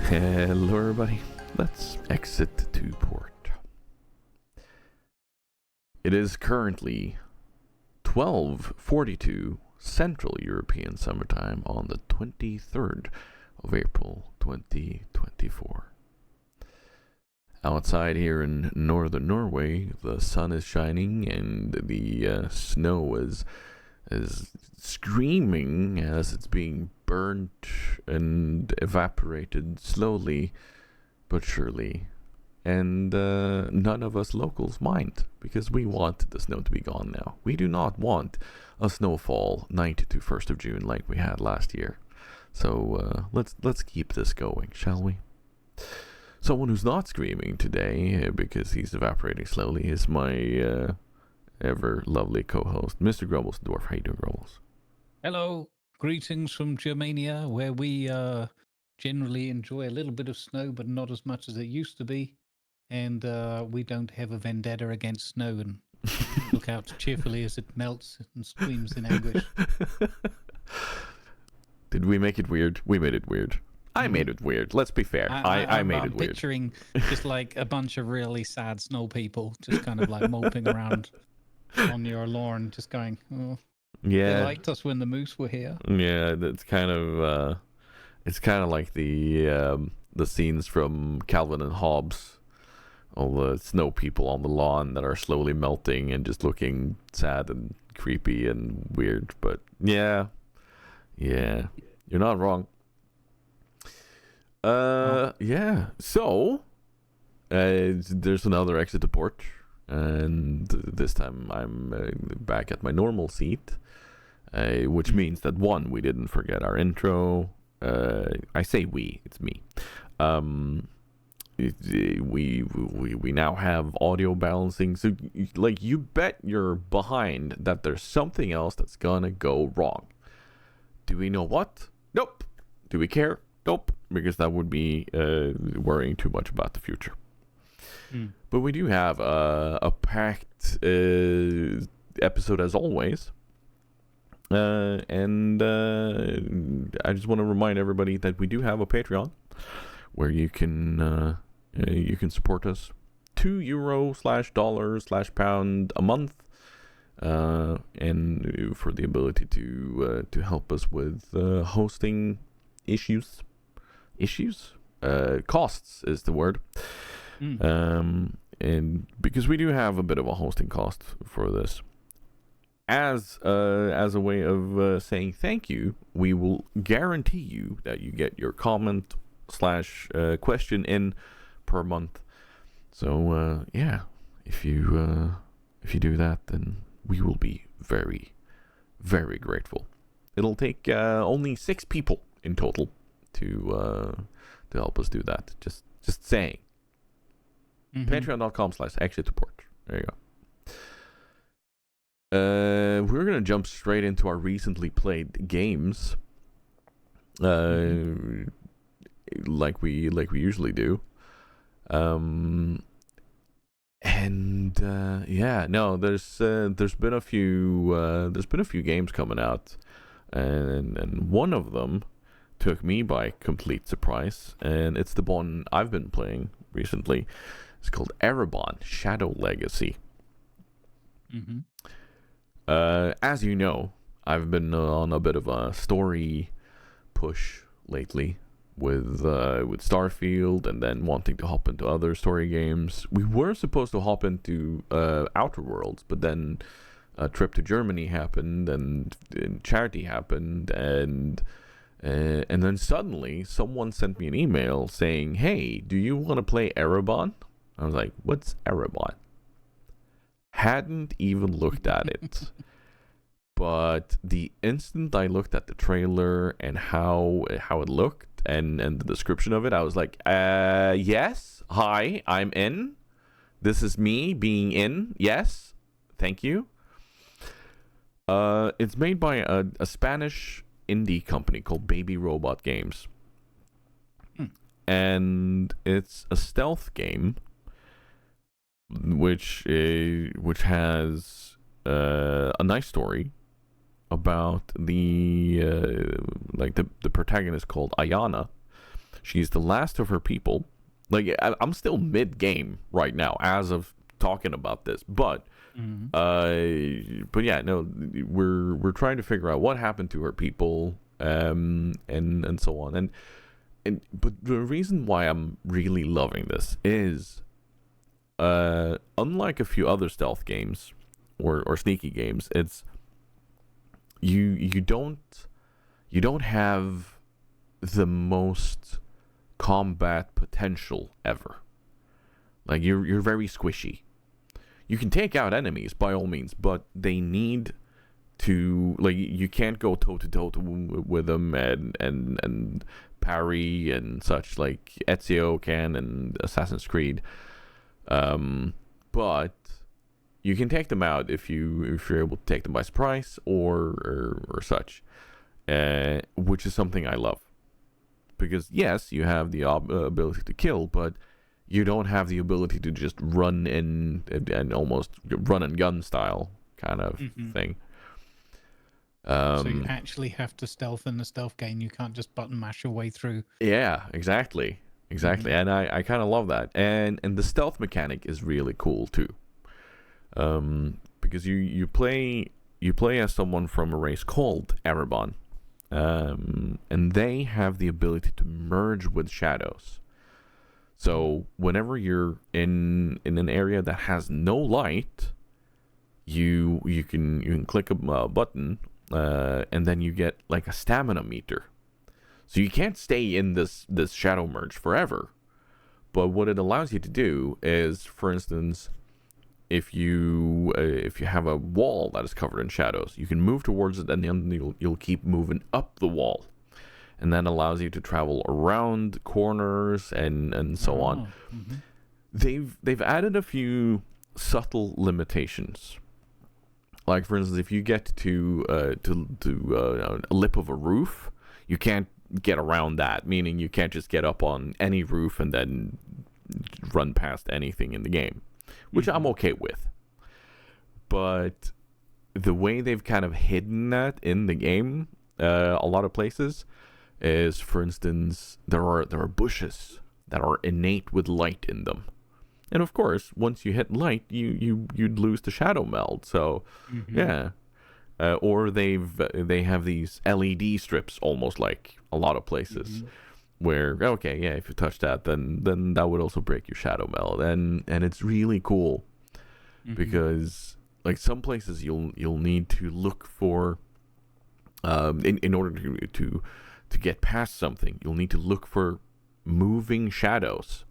Hello everybody, let's exit to port. It is currently 12:42 Central European Summertime on the 23rd of April 2024. Outside here in northern Norway, the sun is shining and the snow is screaming as it's being burnt and evaporated slowly but surely. And none of us locals mind, because we want the snow to be gone now. We do not want a snowfall 9th to 1st of June like we had last year. So let's keep this going, shall we? Someone who's not screaming today because he's evaporating slowly is my ever lovely co-host, Mr. Grumbles Dwarf. How you doing, Grumbles? Hello, greetings from Germania, where we generally enjoy a little bit of snow, but not as much as it used to be. And we don't have a vendetta against snow and look out cheerfully as it melts and screams in anguish. Did we make it weird? We made it weird. I made it weird. Let's be fair. I made it weird. Picturing just like a bunch of really sad snow people just kind of like moping around on your lawn, just going, oh, yeah. They liked us when the moose were here. Yeah, it's kind of like the scenes from Calvin and Hobbes. All the snow people on the lawn that are slowly melting and just looking sad and creepy and weird. But yeah, you're not wrong. Yeah. So, there's another exit to port, and this time I'm back at my normal seat, which means that one, we didn't forget our intro. I say we, it's me. We now have audio balancing, so like you bet you're behind that there's something else that's gonna go wrong. Do we know what? Nope. Do we care? Nope, because that would be worrying too much about the future. But we do have a packed episode as always. And I just want to remind everybody that we do have a Patreon where you can support us €2/$$ a month, and for the ability to help us with hosting issues. Costs is the word. And because we do have a bit of a hosting cost for this, as a way of saying thank you, we will guarantee you that you get your comment / question in per month. So if you do that, then we will be very, very grateful. It'll take only 6 people in total to help us do that. Just saying. Patreon.com/exitsupport. There you go. We're gonna jump straight into our recently played games, like we usually do. There's been a few games coming out, and one of them took me by complete surprise, and it's the one I've been playing recently. It's called Ereban: Shadow Legacy. As you know, I've been on a bit of a story push lately with Starfield, and then wanting to hop into other story games. We were supposed to hop into Outer Worlds, but then a trip to Germany happened, and charity happened, and then suddenly someone sent me an email saying, "Hey, do you want to play Ereban?" I was like, "What's Ereban?" Hadn't even looked at it. But the instant I looked at the trailer and how it looked and the description of it, I was like, yes, hi, I'm in. This is me being in. Yes, thank you. It's made by a Spanish indie company called Baby Robot Games. And it's a stealth game which has a nice story about the protagonist called Ayana. She's the last of her people. Like, I'm still mid-game right now as of talking about this, but yeah, no, we're trying to figure out what happened to her people, and so on, but the reason why I'm really loving this is, unlike a few other stealth games or sneaky games, it's you don't have the most combat potential ever. Like, you're very squishy. You can take out enemies by all means, but they need to, like, you can't go toe to toe with them and parry and such like Ezio can and Assassin's Creed. But you can take them out if you're able to take them by surprise or such, which is something I love. Because yes, you have the ability to kill, but you don't have the ability to just run in and almost run and gun style kind of thing. So you actually have to stealth in the stealth game. You can't just button mash your way through. Yeah, exactly. And I kind of love that. And the stealth mechanic is really cool too. Because you play as someone from a race called Ereban. And they have the ability to merge with shadows. So whenever you're in an area that has no light, you can click a button, and then you get like a stamina meter. So you can't stay in this shadow merge forever. But what it allows you to do is, for instance, if you have a wall that is covered in shadows, you can move towards it, and then you'll keep moving up the wall, and that allows you to travel around corners and so on. They've added a few subtle limitations. Like, for instance, if you get to a lip of a roof, you can't get around that. Meaning, you can't just get up on any roof and then run past anything in the game, which I'm okay with. But the way they've kind of hidden that in the game, a lot of places, is, for instance, there are bushes that are innate with light in them. And of course, once you hit light, you'd lose the shadow meld. So, yeah. Or they have these LED strips, almost like a lot of places, where, okay, yeah, if you touch that, then that would also break your shadow meld, and it's really cool, because like some places you'll need to look for, in order to get past something, you'll need to look for moving shadows.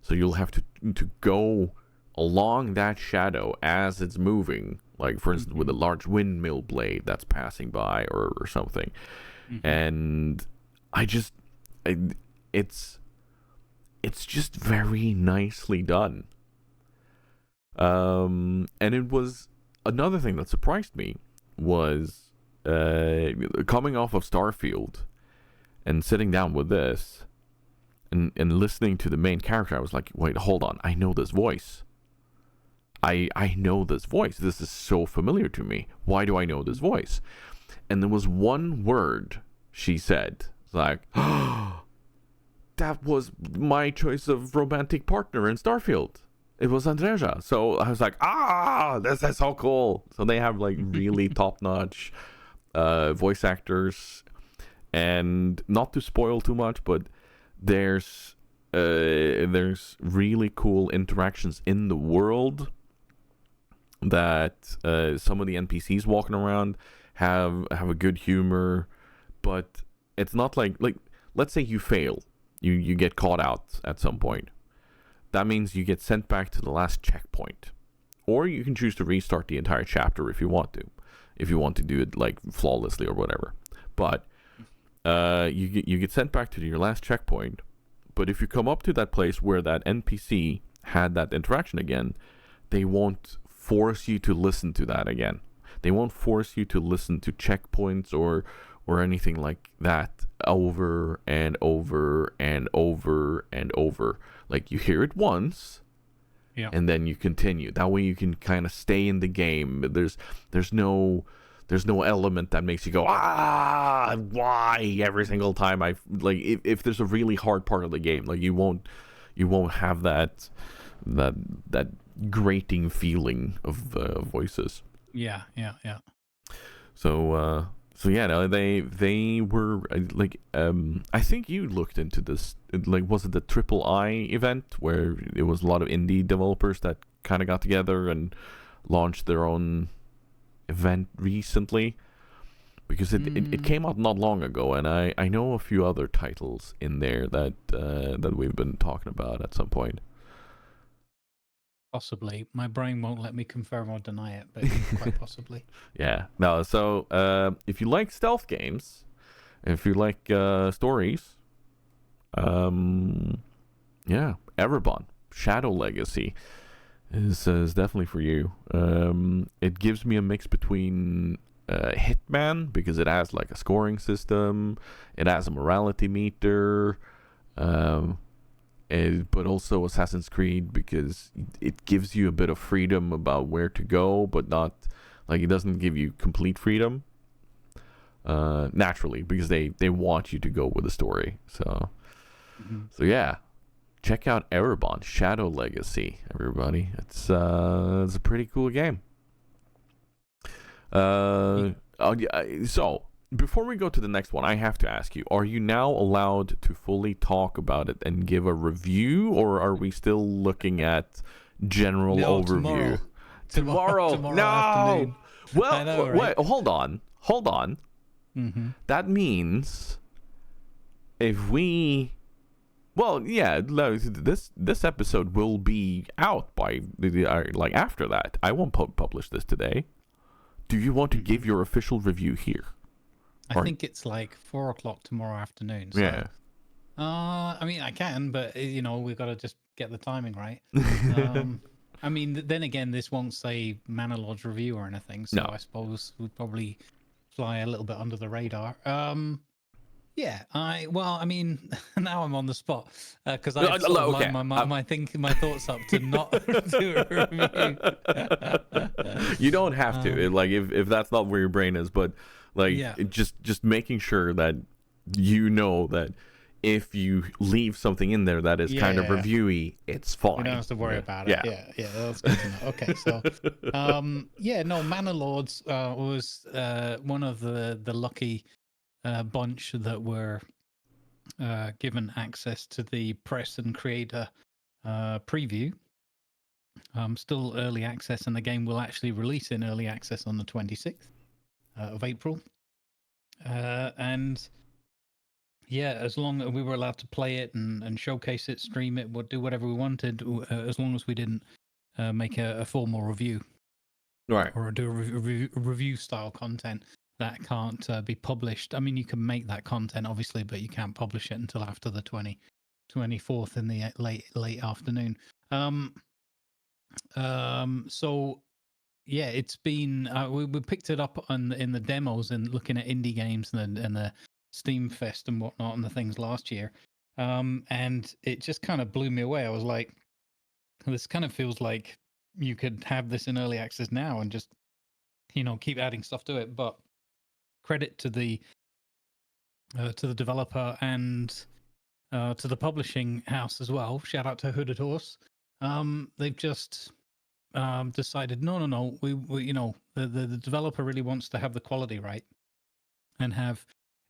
So you'll have to go along that shadow as it's moving, like, for instance, with a large windmill blade that's passing by or something. And it's just very nicely done. And it was another thing that surprised me was coming off of Starfield and sitting down with this and listening to the main character. I was like, wait, hold on, I know this voice. I know this voice. This is so familiar to me. Why do I know this voice? And there was one word she said. It's like, oh, that was my choice of romantic partner in Starfield. It was Andreja. So I was like, this is so cool. So they have like really top-notch voice actors. And not to spoil too much, but there's really cool interactions in the world that some of the NPCs walking around have a good humor, but it's not like let's say you fail, you get caught out at some point. That means you get sent back to the last checkpoint, or you can choose to restart the entire chapter if you want to do it like flawlessly or whatever. But you get sent back to your last checkpoint. But if you come up to that place where that NPC had that interaction again, they won't force you to listen to that again. They won't force you to listen to checkpoints or anything like that over and over and over and over. Like, you hear it once, and then you continue. That way you can kind of stay in the game. There's no there's no element that makes you go, why every single time I like. If there's a really hard part of the game, like you won't have that grating feeling of voices. Yeah. So yeah, no, they were like, I think you looked into this. Like, was it the Triple I event where it was a lot of indie developers that kind of got together and launched their own event recently? Because it came out not long ago, and I know a few other titles in there that we've been talking about at some point. Possibly. My brain won't let me confirm or deny it, but quite possibly. Yeah. No. So if you like stealth games, if you like stories, yeah, Ereban Shadow Legacy is definitely for you. It gives me a mix between Hitman, because it has like a scoring system, it has a morality meter, but also Assassin's Creed, because it gives you a bit of freedom about where to go, but not like, it doesn't give you complete freedom. Naturally, because they want you to go with the story. So yeah, check out Ereban Shadow Legacy, everybody. It's a pretty cool game. So before we go to the next one, I have to ask you, are you now allowed to fully talk about it and give a review, or are we still looking at general overview? Tomorrow no afternoon. Well, I know, right? wait, hold on. That means if we, well, yeah, this episode will be out by like after that. I won't publish this today. Do you want to give your official review here? I think it's like 4:00 tomorrow afternoon. So, yeah. I mean, I can, but we've got to just get the timing right. I mean, then again, this won't say Manor Lords review or anything, so no. I suppose we'd probably fly a little bit under the radar. Yeah, I mean, now I'm on the spot because I've sort of lined my thoughts up to not do a review. You don't have to, like, if that's not where your brain is, but like, just making sure that that if you leave something in there that is kind of reviewy, it's fine. You don't have to worry about it. Yeah, that's good to know. Okay, so Manor Lords was one of the lucky bunch that were given access to the press and creator preview. Still early access, and the game will actually release in early access on the 26th of April. And yeah, as long as we were allowed to play it and showcase it, stream it, do whatever we wanted, as long as we didn't make a formal review, right, or do a review style content that can't be published. I mean, you can make that content obviously, but you can't publish it until after the 24th in the late afternoon. So yeah, it's been we picked it up in the demos and looking at indie games and the Steam Fest and whatnot and the things last year, and it just kind of blew me away. I was like, this kind of feels like you could have this in early access now and just keep adding stuff to it. But credit to the developer and to the publishing house as well. Shout out to Hooded Horse. They've just decided no, we the developer really wants to have the quality right and have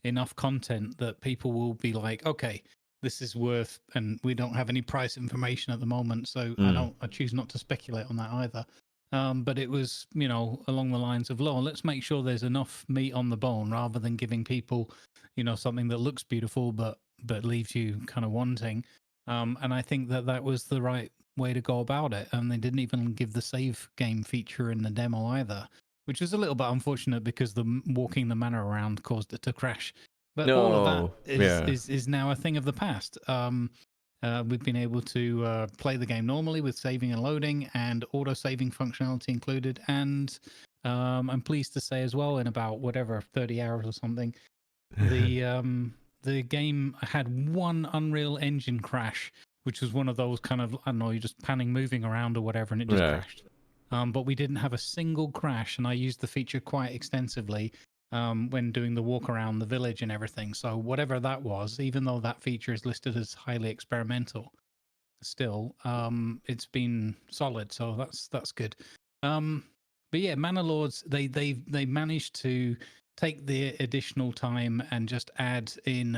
enough content that people will be like, okay, this is worth, and we don't have any price information at the moment, so I choose not to speculate on that either. But it was, along the lines of, let's make sure there's enough meat on the bone rather than giving people, something that looks beautiful but leaves you kind of wanting. And I think that was the right way to go about it. And they didn't even give the save game feature in the demo either, which was a little bit unfortunate because the walking the manor around caused it to crash. But all of that is now a thing of the past. We've been able to play the game normally with saving and loading and auto-saving functionality included. And I'm pleased to say as well, in about 30 hours or something, the game had one Unreal Engine crash, which was one of those kind of, I don't know, you're just panning, moving around or whatever, and it just crashed. but we didn't have a single crash, and I used the feature quite extensively when doing the walk around the village and everything. So whatever that was, even though that feature is listed as highly experimental, still it's been solid. So that's good. But yeah, Manor Lords, they managed to take the additional time and just add in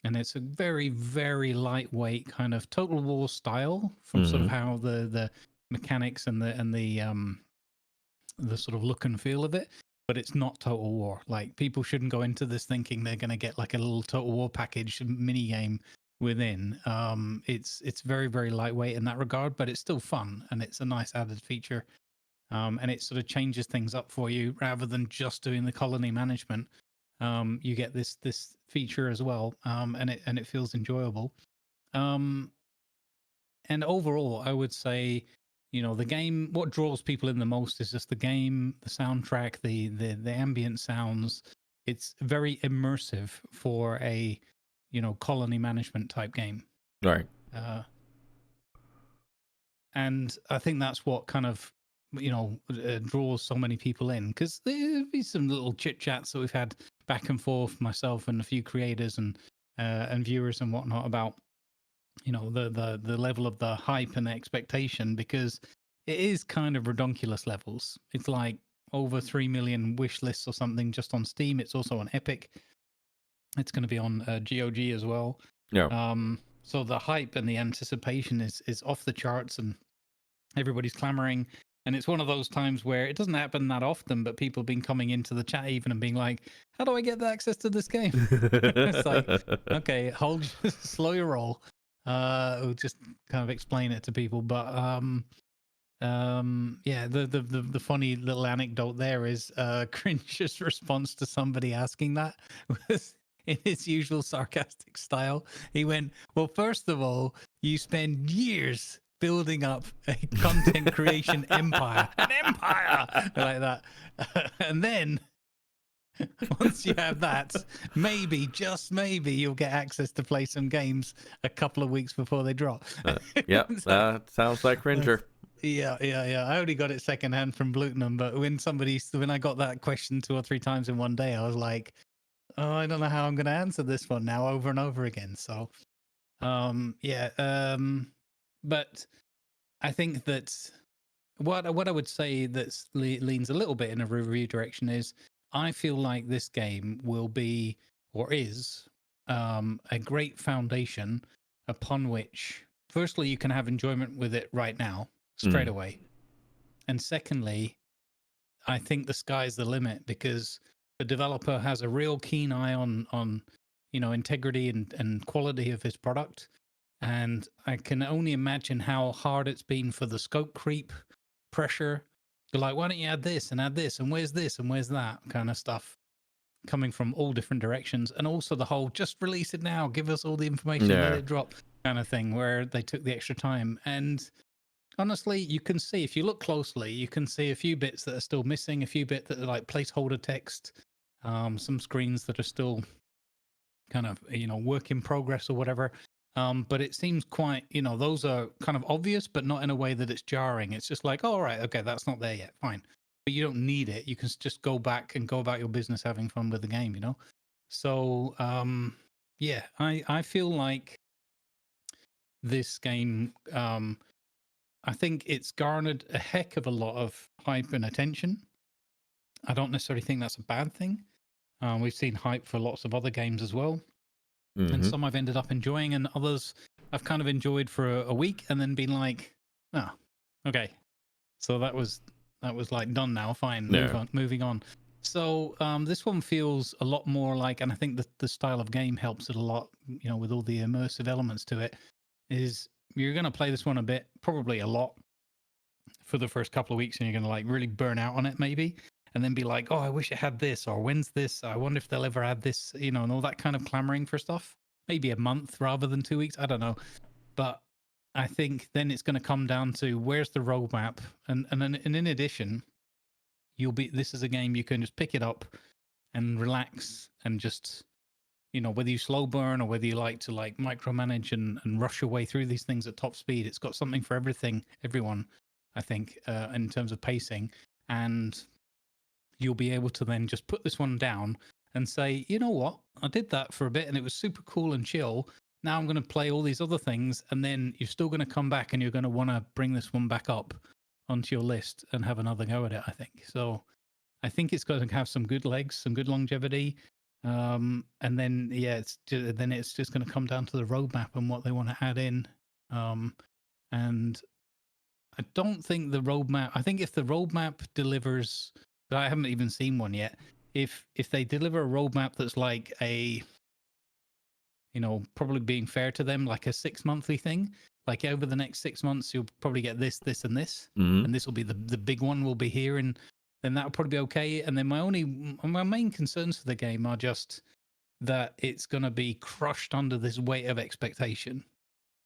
and it's a very, very lightweight kind of Total War style from sort of how the mechanics and the sort of look and feel of it, but it's not Total War. Like, people shouldn't go into this thinking they're going to get like a little Total War package mini game within. It's very, very lightweight in that regard, but it's still fun, and it's a nice added feature. And it sort of changes things up for you rather than just doing the colony management. You get this feature as well, and it feels enjoyable. And overall, I would say, the game, what draws people in the most is just the game, the soundtrack, the ambient sounds. It's very immersive for a colony management type game. Right. And I think that's what kind of draws so many people in, because there'll be some little chit chats that we've had back and forth, myself and a few creators and viewers and whatnot, about the level of the hype and the expectation, because it is kind of redonkulous levels. It's like over 3 million wish lists or something just on Steam. It's also on Epic. It's going to be on GOG as well. Yeah. So the hype and the anticipation is off the charts, and everybody's clamoring. And it's one of those times where it doesn't happen that often, but people have been coming into the chat even and being like, how do I get the access to this game? It's like, okay, slow your roll. We'll just kind of explain it to people. But yeah, the funny little anecdote there is Cringe's response to somebody asking that was in his usual sarcastic style. He went, well, first of all, you spend years building up a content creation empire, an empire like that. And then once you have that, maybe, just maybe, you'll get access to play some games a couple of weeks before they drop. Yep, that sounds like Cringer. Yeah. I only got it secondhand from Blutenham, but when I got that question 2 or 3 times in one day, I was like, oh, I don't know how I'm going to answer this one now over and over again. So, but I think that what I would say that leans a little bit in a review direction is, I feel like this game will be, or is, a great foundation upon which, firstly, you can have enjoyment with it right now, straight away. And secondly, I think the sky's the limit, because the developer has a real keen eye on integrity and quality of his product. And I can only imagine how hard it's been for the scope creep pressure. They're like, why don't you add this, and where's this, and where's that kind of stuff coming from all different directions. And also the whole, just release it now, give us all the information, let it drop kind of thing, where they took the extra time. And honestly, you can see, if you look closely, you can see a few bits that are still missing, a few bits that are like placeholder text, some screens that are still kind of, work in progress or whatever. But it seems quite, those are kind of obvious, but not in a way that it's jarring. It's just like, oh, right, okay, that's not there yet, fine. But you don't need it. You can just go back and go about your business having fun with the game, So, yeah, I feel like this game, I think it's garnered a heck of a lot of hype and attention. I don't necessarily think that's a bad thing. We've seen hype for lots of other games as well. And some I've ended up enjoying, and others I've kind of enjoyed for a week and then been like, oh, okay. So that was like done now. Fine, moving on. So this one feels a lot more like, and I think the style of game helps it a lot, with all the immersive elements to it, is you're going to play this one a bit, probably a lot, for the first couple of weeks, and you're going to like really burn out on it maybe, and then be like, oh, I wish it had this, or when's this? I wonder if they'll ever add this, and all that kind of clamoring for stuff. Maybe a month rather than 2 weeks. I don't know. But I think then it's going to come down to, where's the roadmap? And in addition, this is a game you can just pick it up and relax and just, whether you slow burn or whether you like to like micromanage and rush your way through these things at top speed, it's got something for everyone. I think, in terms of pacing. And you'll be able to then just put this one down and say, you know what, I did that for a bit and it was super cool and chill. Now I'm going to play all these other things, and then you're still going to come back and you're going to want to bring this one back up onto your list and have another go at it, I think. So I think it's going to have some good legs, some good longevity. And then, yeah, it's just going to come down to the roadmap and what they want to add in. And I don't think the roadmap. I think if the roadmap delivers, I haven't even seen one yet. If they deliver a roadmap that's like a, probably being fair to them, like a 6 monthly thing, like over the next 6 months, you'll probably get this, this, and this, and this will be the big one will be here, and then that'll probably be okay. And then my main concerns for the game are just that it's going to be crushed under this weight of expectation.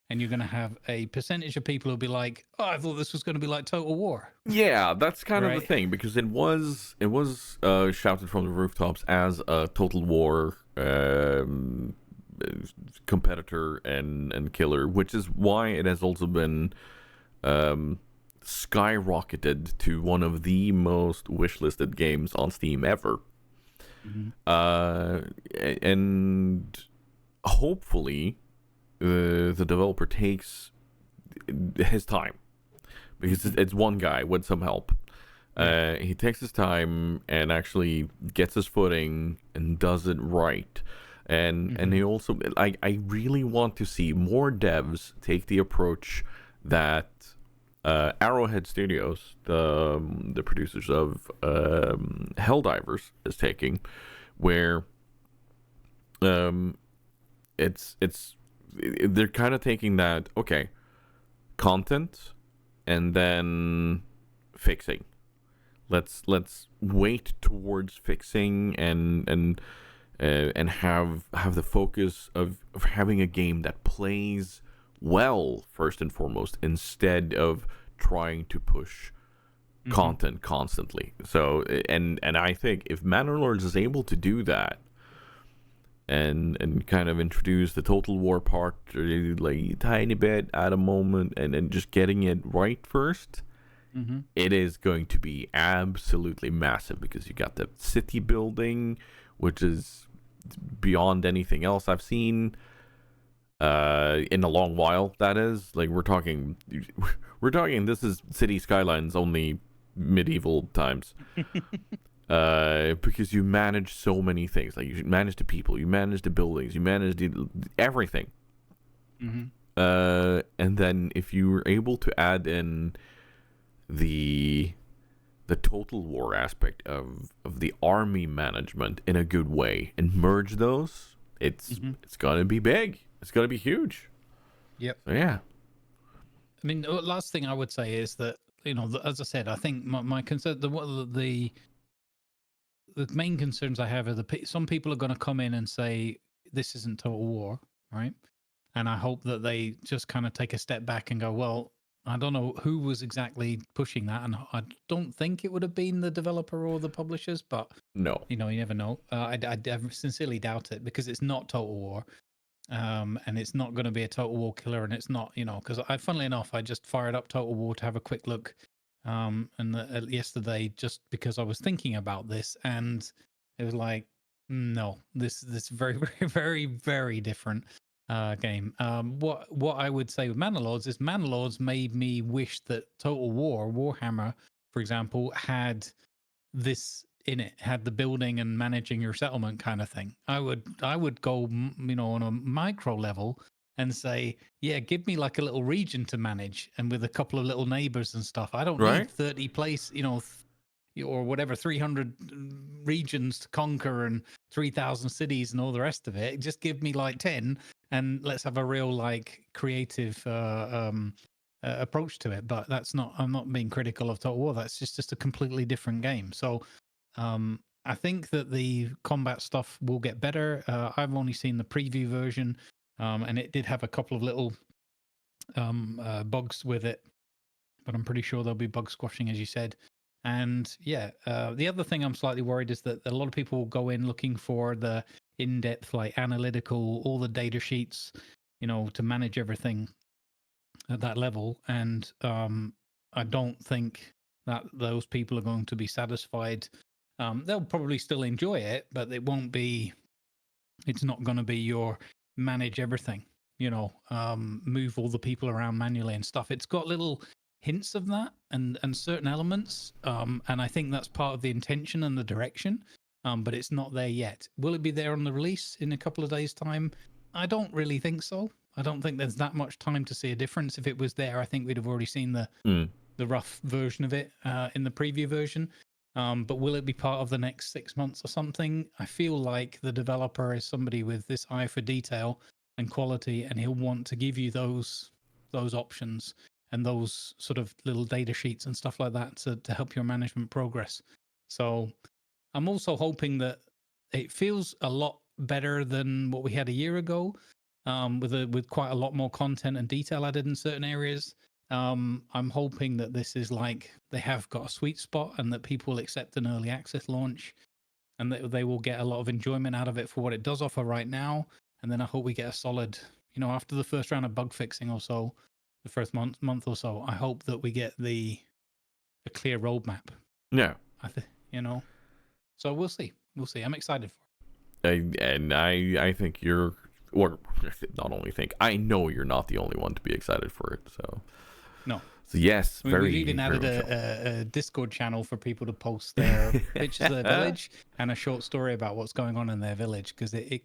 And you're going to have a percentage of people who'll be like, "Oh, I thought this was going to be like Total War." Yeah, that's kind of the Right. thing, because it was shouted from the rooftops as a Total War competitor and killer, which is why it has also been skyrocketed to one of the most wishlisted games on Steam ever. And hopefully the developer takes his time, because it's one guy with some help. He takes his time and actually gets his footing and does it right. And he also, I really want to see more devs take the approach that Arrowhead Studios, the producers of Helldivers, is taking, where they're kind of taking that, okay, content and then fixing. Let's wait towards fixing and have the focus of having a game that plays well first and foremost, instead of trying to push content constantly. So and I think if Manor Lords is able to do that, and kind of introduce the Total War part like a tiny bit at a moment, and just getting it right first, it is going to be absolutely massive, because you got the city building, which is beyond anything else I've seen in a long while. That is, like, we're talking this is City Skylines, only medieval times. Because you manage so many things. Like, you manage the people, you manage the buildings, you manage everything. And then if you were able to add in the Total War aspect of the army management in a good way and merge those, it's gonna be big. It's gonna be huge. Yep. So, yeah. I mean, the last thing I would say is that, as I said, I think my concern, the main concerns I have are some people are going to come in and say this isn't Total War, right? And I hope that they just kind of take a step back and go, well, I don't know who was exactly pushing that, and I don't think it would have been the developer or the publishers, but No. you never know. I sincerely doubt it, because it's not Total War. And it's not going to be a Total War killer, and it's not, because funnily enough, I just fired up Total War to have a quick look, and yesterday, just because I was thinking about this, and it was like, no, this very, very, very, very different game. What I would say with Manor Lords is Manor Lords made me wish that Total War, Warhammer, for example, had this in it, had the building and managing your settlement kind of thing. I would go, on a micro level and say, yeah, give me like a little region to manage, and with a couple of little neighbors and stuff. I don't need 30 place, or whatever, 300 regions to conquer and 3,000 cities and all the rest of it. Just give me like 10, and let's have a real like creative approach to it. But I'm not being critical of Total War. That's just a completely different game. So I think that the combat stuff will get better. I've only seen the preview version, and it did have a couple of little bugs with it, but I'm pretty sure there'll be bug squashing, as you said. And yeah, the other thing I'm slightly worried is that a lot of people will go in looking for the in-depth, like analytical, all the data sheets, to manage everything at that level. And I don't think that those people are going to be satisfied. They'll probably still enjoy it, but it won't be. It's not going to be your manage everything. Move all the people around manually and stuff. It's got little hints of that and certain elements, and I think that's part of the intention and the direction. But it's not there yet. Will it be there on the release in a couple of days' time? I don't really think so. I don't think there's that much time to see a difference. If it was there, I think we'd have already seen the rough version of it in the preview version. But will it be part of the next 6 months or something? I feel like the developer is somebody with this eye for detail and quality, and he'll want to give you those options and those sort of little data sheets and stuff like that to help your management progress. So I'm also hoping that it feels a lot better than what we had a year ago, with quite a lot more content and detail added in certain areas. I'm hoping that this is like they have got a sweet spot and that people will accept an early access launch and that they will get a lot of enjoyment out of it for what it does offer right now. And then I hope we get a solid, after the first round of bug fixing or so, the first month or so, I hope that we get a clear roadmap. Yeah. So we'll see. I'm excited for it. And I think you're, or not only think, I know you're not the only one to be excited for it. So no. So yes, we've even added a Discord channel for people to post their pictures of their village and a short story about what's going on in their village, because it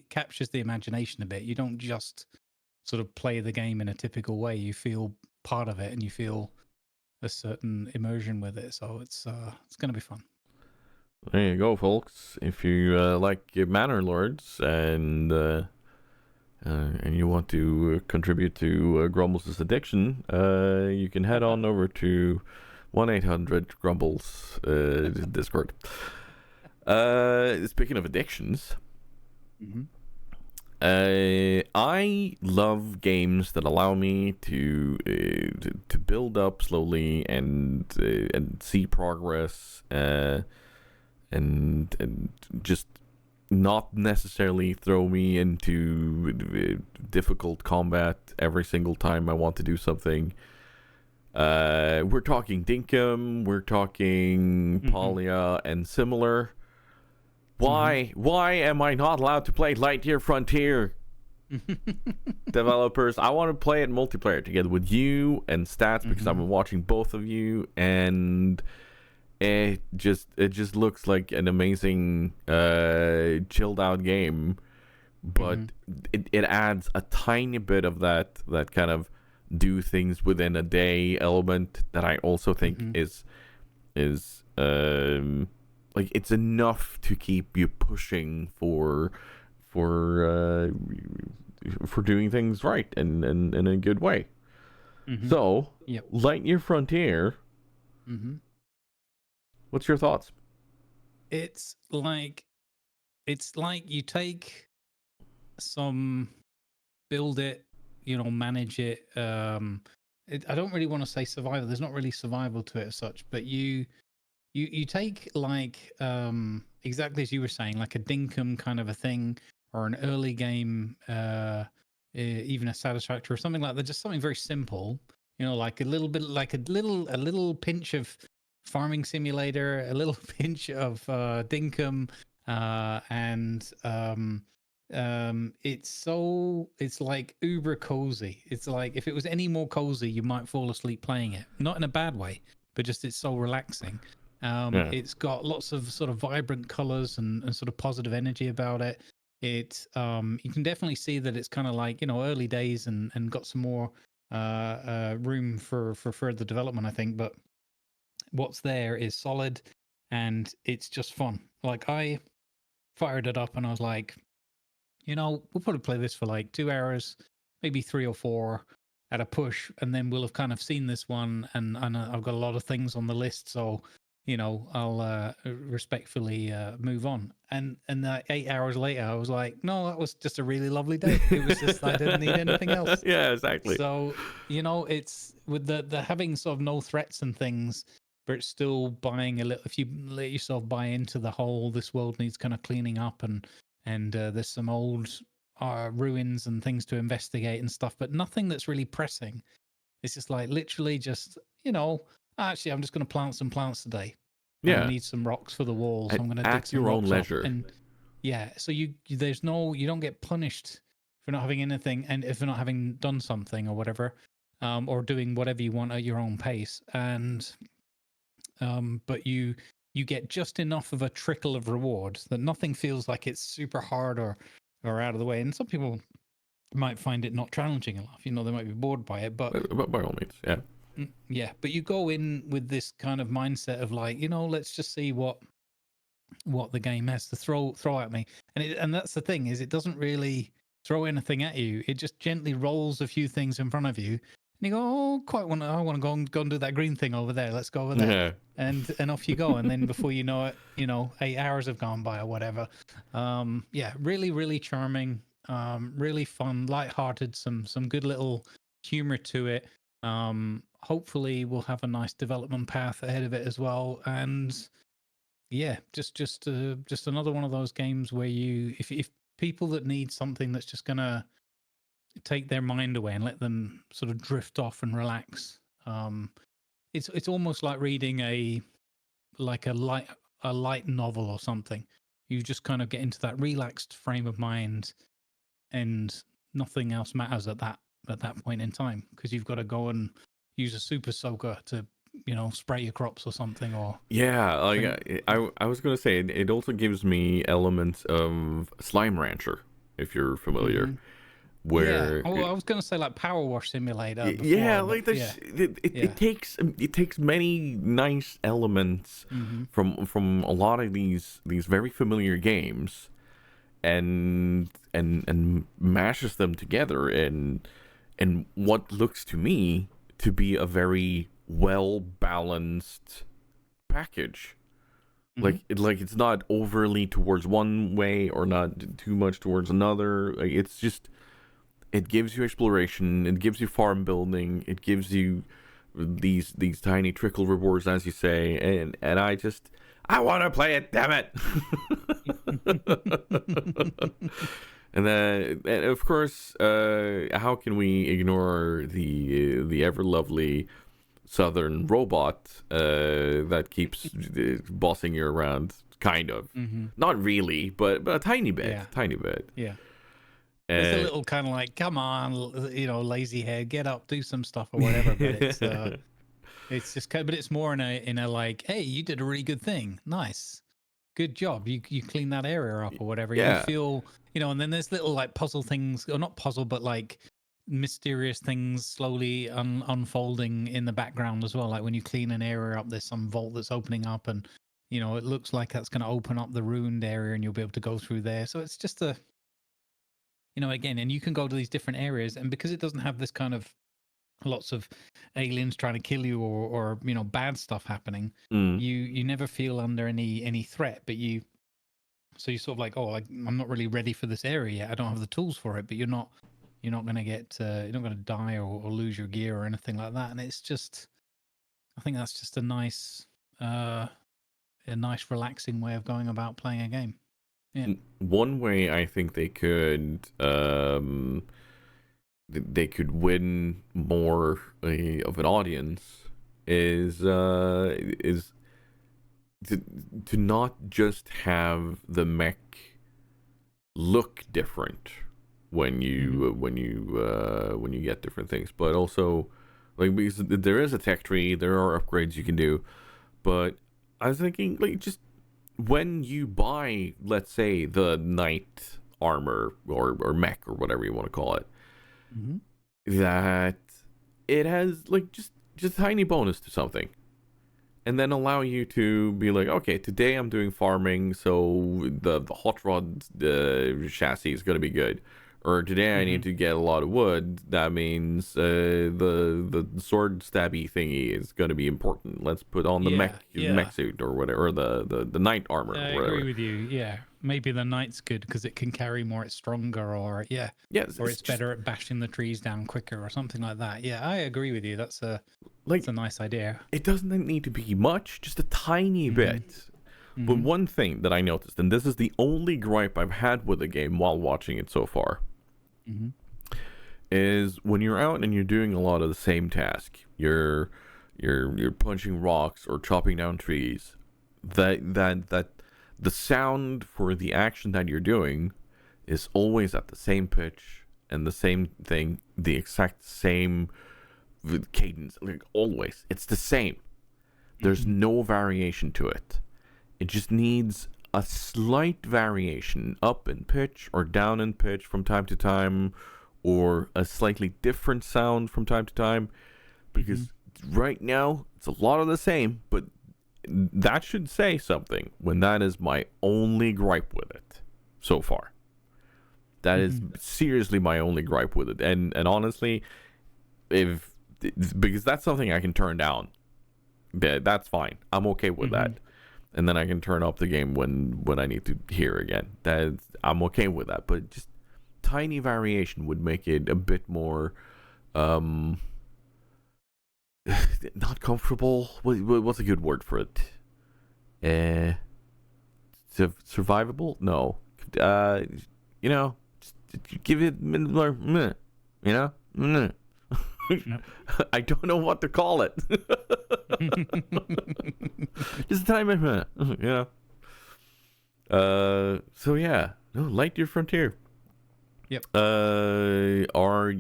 captures the imagination a bit. You don't just sort of play the game in a typical way. You feel part of it and you feel a certain immersion with it. So it's going to be fun. There you go, folks. If you like Manor Lords and you want to contribute to Grumbles' addiction, you can head on over to 1-800-GRUMBLES Discord. Speaking of addictions, I love games that allow me to build up slowly and see progress, and just not necessarily throw me into difficult combat every single time I want to do something. We're talking Dinkum, we're talking Polya and similar. Why am I not allowed to play Lightyear Frontier? Developers, I want to play it multiplayer together with you and Stats, because I've been watching both of you, and it just looks like an amazing chilled out game, but it adds a tiny bit of that kind of do things within a day element that I also think is like it's enough to keep you pushing for doing things right and in a good way. So Lightyear Frontier, what's your thoughts? It's like you take some, build it, manage it. I don't really want to say survival. There's not really survival to it as such, but you take like exactly as you were saying, like a Dinkum kind of a thing, or an early game, even a Satisfactory or something like that. Just something very simple, like a little bit, like a little pinch of Farming Simulator, a little pinch of Dinkum, and it's like uber cozy. It's like if it was any more cozy, you might fall asleep playing it. Not in a bad way, but just it's so relaxing. It's got lots of sort of vibrant colors and sort of positive energy about it. You can definitely see that it's kind of like early days and got some more room for further development, I think. But what's there is solid, and it's just fun. Like I fired it up and I was like, we'll probably play this for like 2 hours, maybe 3 or 4 at a push, and then we'll have kind of seen this one, and I've got a lot of things on the list, so I'll respectfully move on. And 8 hours later, I was like, no, that was just a really lovely day. It was just I didn't need anything else. Yeah, exactly. So it's with the having sort of no threats and things, but it's still buying a little. If you let yourself buy into the whole, this world needs kind of cleaning up, and there's some old ruins and things to investigate and stuff, but nothing that's really pressing. It's just like literally just actually, I'm just going to plant some plants today. I Yeah. need some rocks for the walls. I'm going to dig At some your own rocks leisure. up. And yeah, so you don't get punished for not having anything, and if you're not having done something or whatever, or doing whatever you want at your own pace. And but you get just enough of a trickle of reward that nothing feels like it's super hard or out of the way. And some people might find it not challenging enough. They might be bored by it, but By all means, yeah. yeah. But you go in with this kind of mindset of like, let's just see what the game has to throw at me. And that's the thing, is it doesn't really throw anything at you. It just gently rolls a few things in front of you. And you go, oh, I want to go and do that green thing over there. Let's go over there. Yeah. And off you go. And then before you know it, 8 hours have gone by or whatever. Yeah, really, really charming. Really fun, lighthearted, some good little humor to it. Hopefully we'll have a nice development path ahead of it as well. And yeah, just another one of those games where if people that need something that's just gonna take their mind away and let them sort of drift off and relax. It's almost like reading a light novel or something. You just kind of get into that relaxed frame of mind, and nothing else matters at that point in time, because you've got to go and use a super soaker to spray your crops or something. Or Yeah, like I was gonna say, it also gives me elements of Slime Rancher, if you're familiar, where I was gonna say like Power Wash Simulator before, yeah, like it takes many nice elements from a lot of these very familiar games, and mashes them together in what looks to me to be a very well balanced package. Like it's not overly towards one way or not too much towards another. Like, it's just, it gives you exploration, it gives you farm building, it gives you these tiny trickle rewards, as you say, and I want to play it, damn it. And then, and of course, how can we ignore the ever lovely southern robot that keeps bossing you around, kind of. Not really, but a tiny bit, Yeah. It's a little kind of like, come on, lazy head, get up, do some stuff or whatever. But it's just kind of, but it's more in a like, hey, you did a really good thing, nice, good job, you clean that area up or whatever. Yeah. You feel, and then there's little like puzzle things, or not puzzle, but like mysterious things slowly unfolding in the background as well. Like when you clean an area up, there's some vault that's opening up, and it looks like that's going to open up the ruined area, and you'll be able to go through there. So it's just again, and you can go to these different areas, and because it doesn't have this kind of lots of aliens trying to kill you or bad stuff happening, you never feel under any threat. But you sort of like, oh, I'm not really ready for this area yet. I don't have the tools for it. But you're not going to get you're not going to die or lose your gear or anything like that. And it's just, I think that's just a nice relaxing way of going about playing a game. Yeah. One way I think they could win more of an audience is to not just have the mech look different when you get different things, but also like, because there is a tech tree, there are upgrades you can do, but I was thinking, like, just when you buy, let's say, the knight armor or mech or whatever you want to call it, that it has like just a tiny bonus to something, and then allow you to be like, okay, today I'm doing farming, so the hot rod chassis is going to be good. Or today I need to get a lot of wood. That means the sword stabby thingy is going to be important. Let's put on the mech suit or whatever, or the knight armor. I or whatever. agree with you. Yeah, maybe the knight's good because it can carry more. It's stronger, or or it's better at bashing the trees down quicker, or something like that. Yeah, I agree with you. That's a nice idea. It doesn't need to be much, just a tiny bit. But one thing that I noticed, and this is the only gripe I've had with the game while watching it so far, is when you're out and you're doing a lot of the same task. You're you're punching rocks or chopping down trees, that the sound for the action that you're doing is always at the same pitch and the same thing, the exact same cadence, like always. It's the same. There's no variation to it. It just needs a slight variation up in pitch or down in pitch from time to time, or a slightly different sound from time to time, because right now it's a lot of the same, but that should say something when that is my only gripe with it so far. That is seriously my only gripe with it. And honestly, because that's something I can turn down. That's fine. I'm okay with that. And then I can turn up the game when I need to hear again. I'm okay with that. But just tiny variation would make it a bit more not comfortable. What's a good word for it? Survivable? No. Just give it more, I don't know what to call it. Just time it, so yeah, no, Lightyear Frontier. Yep. Are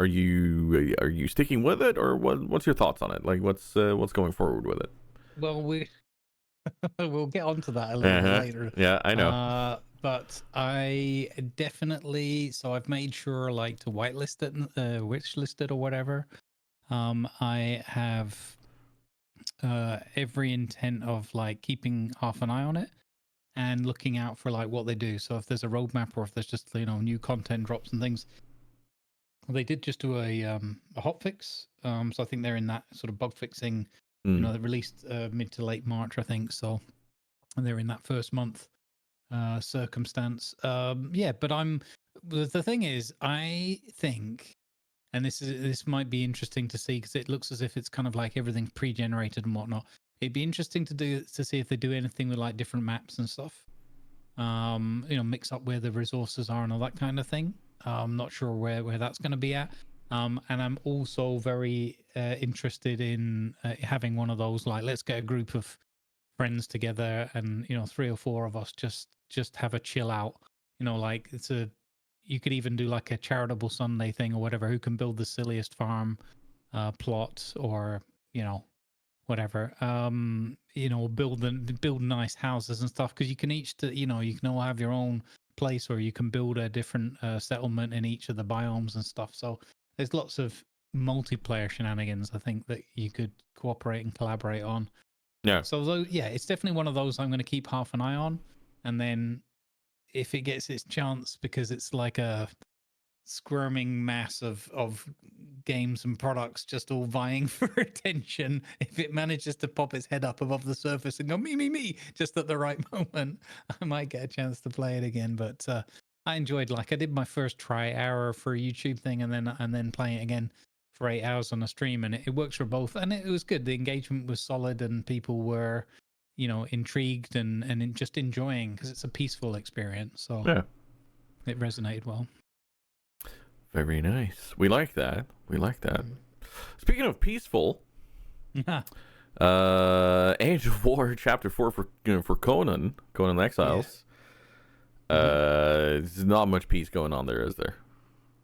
you sticking with it, or what's your thoughts on it? Like, what's going forward with it? Well, we'll get onto that a little bit later. Yeah, I know. But I definitely, so I've made sure like to whitelist it, wishlist it or whatever. I have every intent of like keeping half an eye on it and looking out for like what they do. So if there's a roadmap or if there's just new content drops and things. They did just do a hotfix. So I think they're in that sort of bug fixing. They released mid to late March, I think. So they're in that first month circumstance. But the thing is, I think, and this might be interesting to see because it looks as if it's kind of like everything's pre-generated and whatnot. It'd be interesting to see if they do anything with like different maps and stuff. Mix up where the resources are and all that kind of thing. I'm not sure where that's going to be at. And I'm also very interested in having one of those, like, let's get a group of friends together and 3 or 4 of us just have a chill out, like you could even do like a charitable Sunday thing or whatever, who can build the silliest farm plot, or whatever, build nice houses and stuff, because you can you can all have your own place, or you can build a different settlement in each of the biomes and stuff. So there's lots of multiplayer shenanigans I think that you could cooperate and collaborate on. Yeah. So it's definitely one of those I'm going to keep half an eye on, and then if it gets its chance, because it's like a squirming mass of games and products just all vying for attention, if it manages to pop its head up above the surface and go me just at the right moment, I might get a chance to play it again. But I enjoyed, like, I did my first try hour for a YouTube thing, and then playing it again for 8 hours on a stream, and it works for both, and it was good. The engagement was solid, and people were intrigued and just enjoying, because it's a peaceful experience. So yeah, it resonated well. Very nice. We like that. Speaking of peaceful, Age of War Chapter 4 for Conan Exiles. There's not much peace going on there, is there?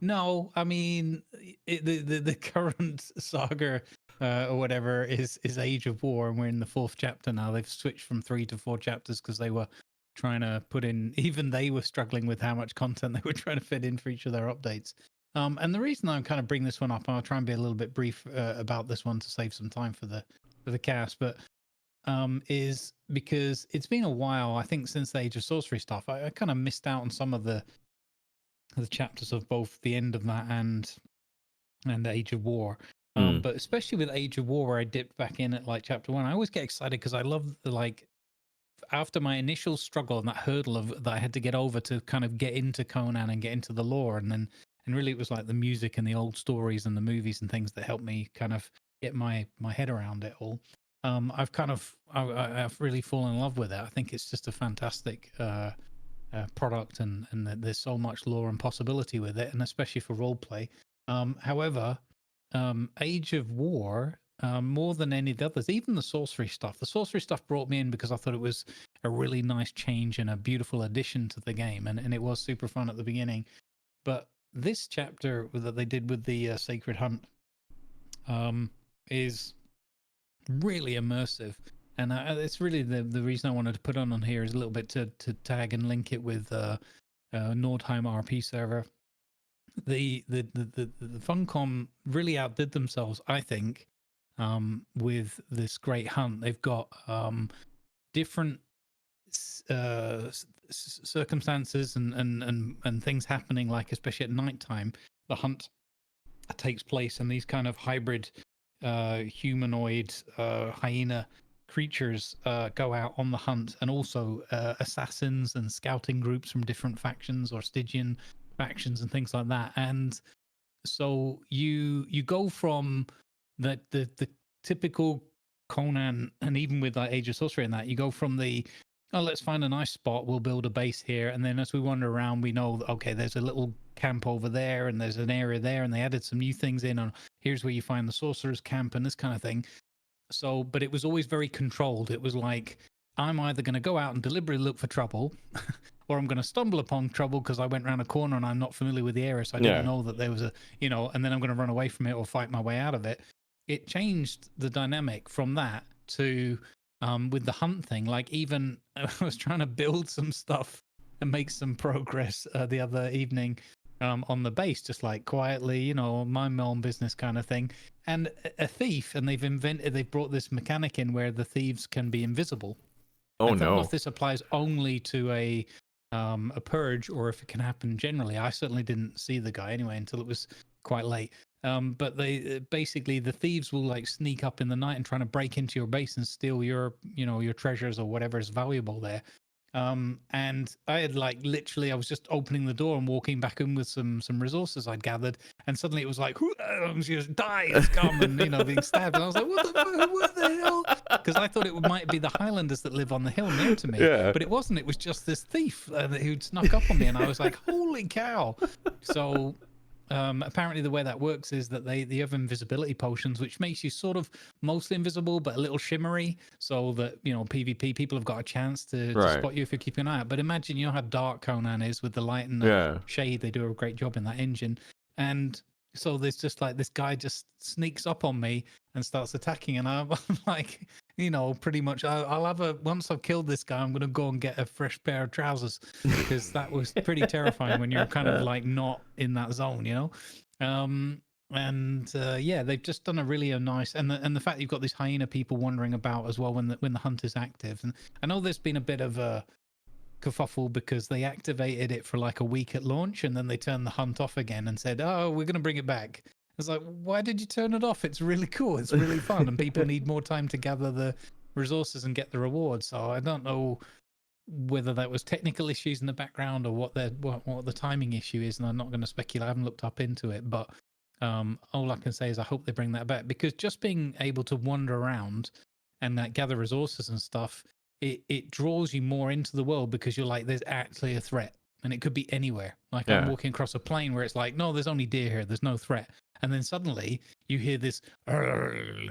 No, I mean, the current saga or whatever is Age of War, and we're in the 4th chapter now. They've switched from 3 to 4 chapters because they were trying to put in, even they were struggling with how much content they were trying to fit in for each of their updates. And the reason I'm kind of bring this one up, and I'll try and be a little bit brief about this one to save some time for the cast, but is because it's been a while, I think, since the Age of Sorcery stuff. I kind of missed out on some of the chapters of both the end of that and Age of War. But especially with Age of War, where I dipped back in at like chapter 1, I always get excited because I love after my initial struggle and that hurdle that I had to get over to kind of get into Conan and get into the lore, and really it was like the music and the old stories and the movies and things that helped me kind of get my head around it all. I've really fallen in love with it. I think it's just a fantastic product, and there's so much lore and possibility with it, and especially for roleplay. However, Age of War more than any of the others. Even the sorcery stuff. The sorcery stuff brought me in because I thought it was a really nice change and a beautiful addition to the game, and it was super fun at the beginning. But this chapter that they did with the Sacred Hunt is really immersive. And it's really the reason I wanted to put on here is a little bit to tag and link it with Nordheim RP server. The Funcom really outdid themselves, I think, with this great hunt. They've got different circumstances and things happening, like especially at nighttime. The hunt takes place, and these kind of hybrid humanoid hyena creatures go out on the hunt, and also assassins and scouting groups from different factions or Stygian factions and things like that. And so you go from the typical Conan, and even with like Age of Sorcery and that, you go from the let's find a nice spot, we'll build a base here, and then as we wander around, we know that, okay, there's a little camp over there, and there's an area there, and they added some new things in on here's where you find the sorcerer's camp and this kind of thing. So, but it was always very controlled. It was like, I'm either going to go out and deliberately look for trouble, or I'm going to stumble upon trouble because I went around a corner and I'm not familiar with the area, so I didn't know that there was a, and then I'm going to run away from it or fight my way out of it. It changed the dynamic from that to with the hunt thing. Like, even I was trying to build some stuff and make some progress the other evening on the base, just like quietly, mind my own business kind of thing. And a thief, and they've brought this mechanic in where the thieves can be invisible. Oh, I don't know no. if this applies only to a purge or if it can happen generally. I certainly didn't see the guy anyway until it was quite late. But they basically, the thieves will like sneak up in the night and trying to break into your base and steal your your treasures or whatever is valuable there. And I had like literally, I was just opening the door and walking back in with some resources I'd gathered, and suddenly it was like, just die, scum, and being stabbed. And I was like, what the hell? Because I thought it might be the Highlanders that live on the hill near to me, but it wasn't. It was just this thief who'd snuck up on me, and I was like, holy cow! So apparently the way that works is that they have invisibility potions, which makes you sort of mostly invisible but a little shimmery, so that PvP people have got a chance to spot you if you're keeping an eye out. But imagine how dark Conan is with the light and the shade. They do a great job in that engine. And so there's just like this guy just sneaks up on me and starts attacking, and I'm like, pretty much I'll have once I've killed this guy, I'm going to go and get a fresh pair of trousers, because that was pretty terrifying when you're kind of like not in that zone, yeah, they've just done a nice, and the fact that you've got these hyena people wandering about as well when the hunt is active. And I know there's been a bit of a kerfuffle because they activated it for like a week at launch, and then they turned the hunt off again and said, oh, we're going to bring it back. It's like, why did you turn it off? It's really cool. It's really fun, and people need more time to gather the resources and get the rewards. So I don't know whether that was technical issues in the background or what the timing issue is, and I'm not going to speculate. I haven't looked up into it, but all I can say is I hope they bring that back, because just being able to wander around and gather resources and stuff, it draws you more into the world, because you're like, there's actually a threat, and it could be anywhere. Like, I'm walking across a plain where it's like, no, there's only deer here, there's no threat. And then suddenly you hear this, and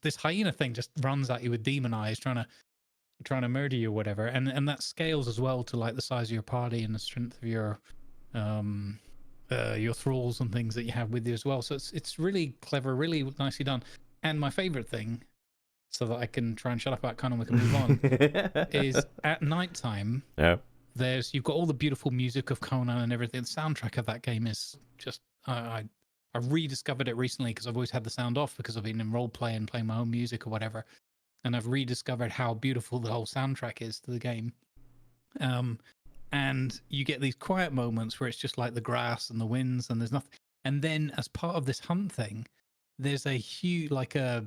this hyena thing just runs at you with demon eyes, trying to murder you or whatever. And that scales as well to like the size of your party and the strength of your thralls and things that you have with you as well. So it's really clever, really nicely done. And my favorite thing, so that I can try and shut up about Conan, we can move on, is at nighttime. You've got all the beautiful music of Conan and everything. The soundtrack of that game is just I rediscovered it recently, because I've always had the sound off because I've been in role play and playing my own music or whatever, and I've rediscovered how beautiful the whole soundtrack is to the game. And you get these quiet moments where it's just like the grass and the winds and there's nothing. And then as part of this hunt thing, there's a huge, like a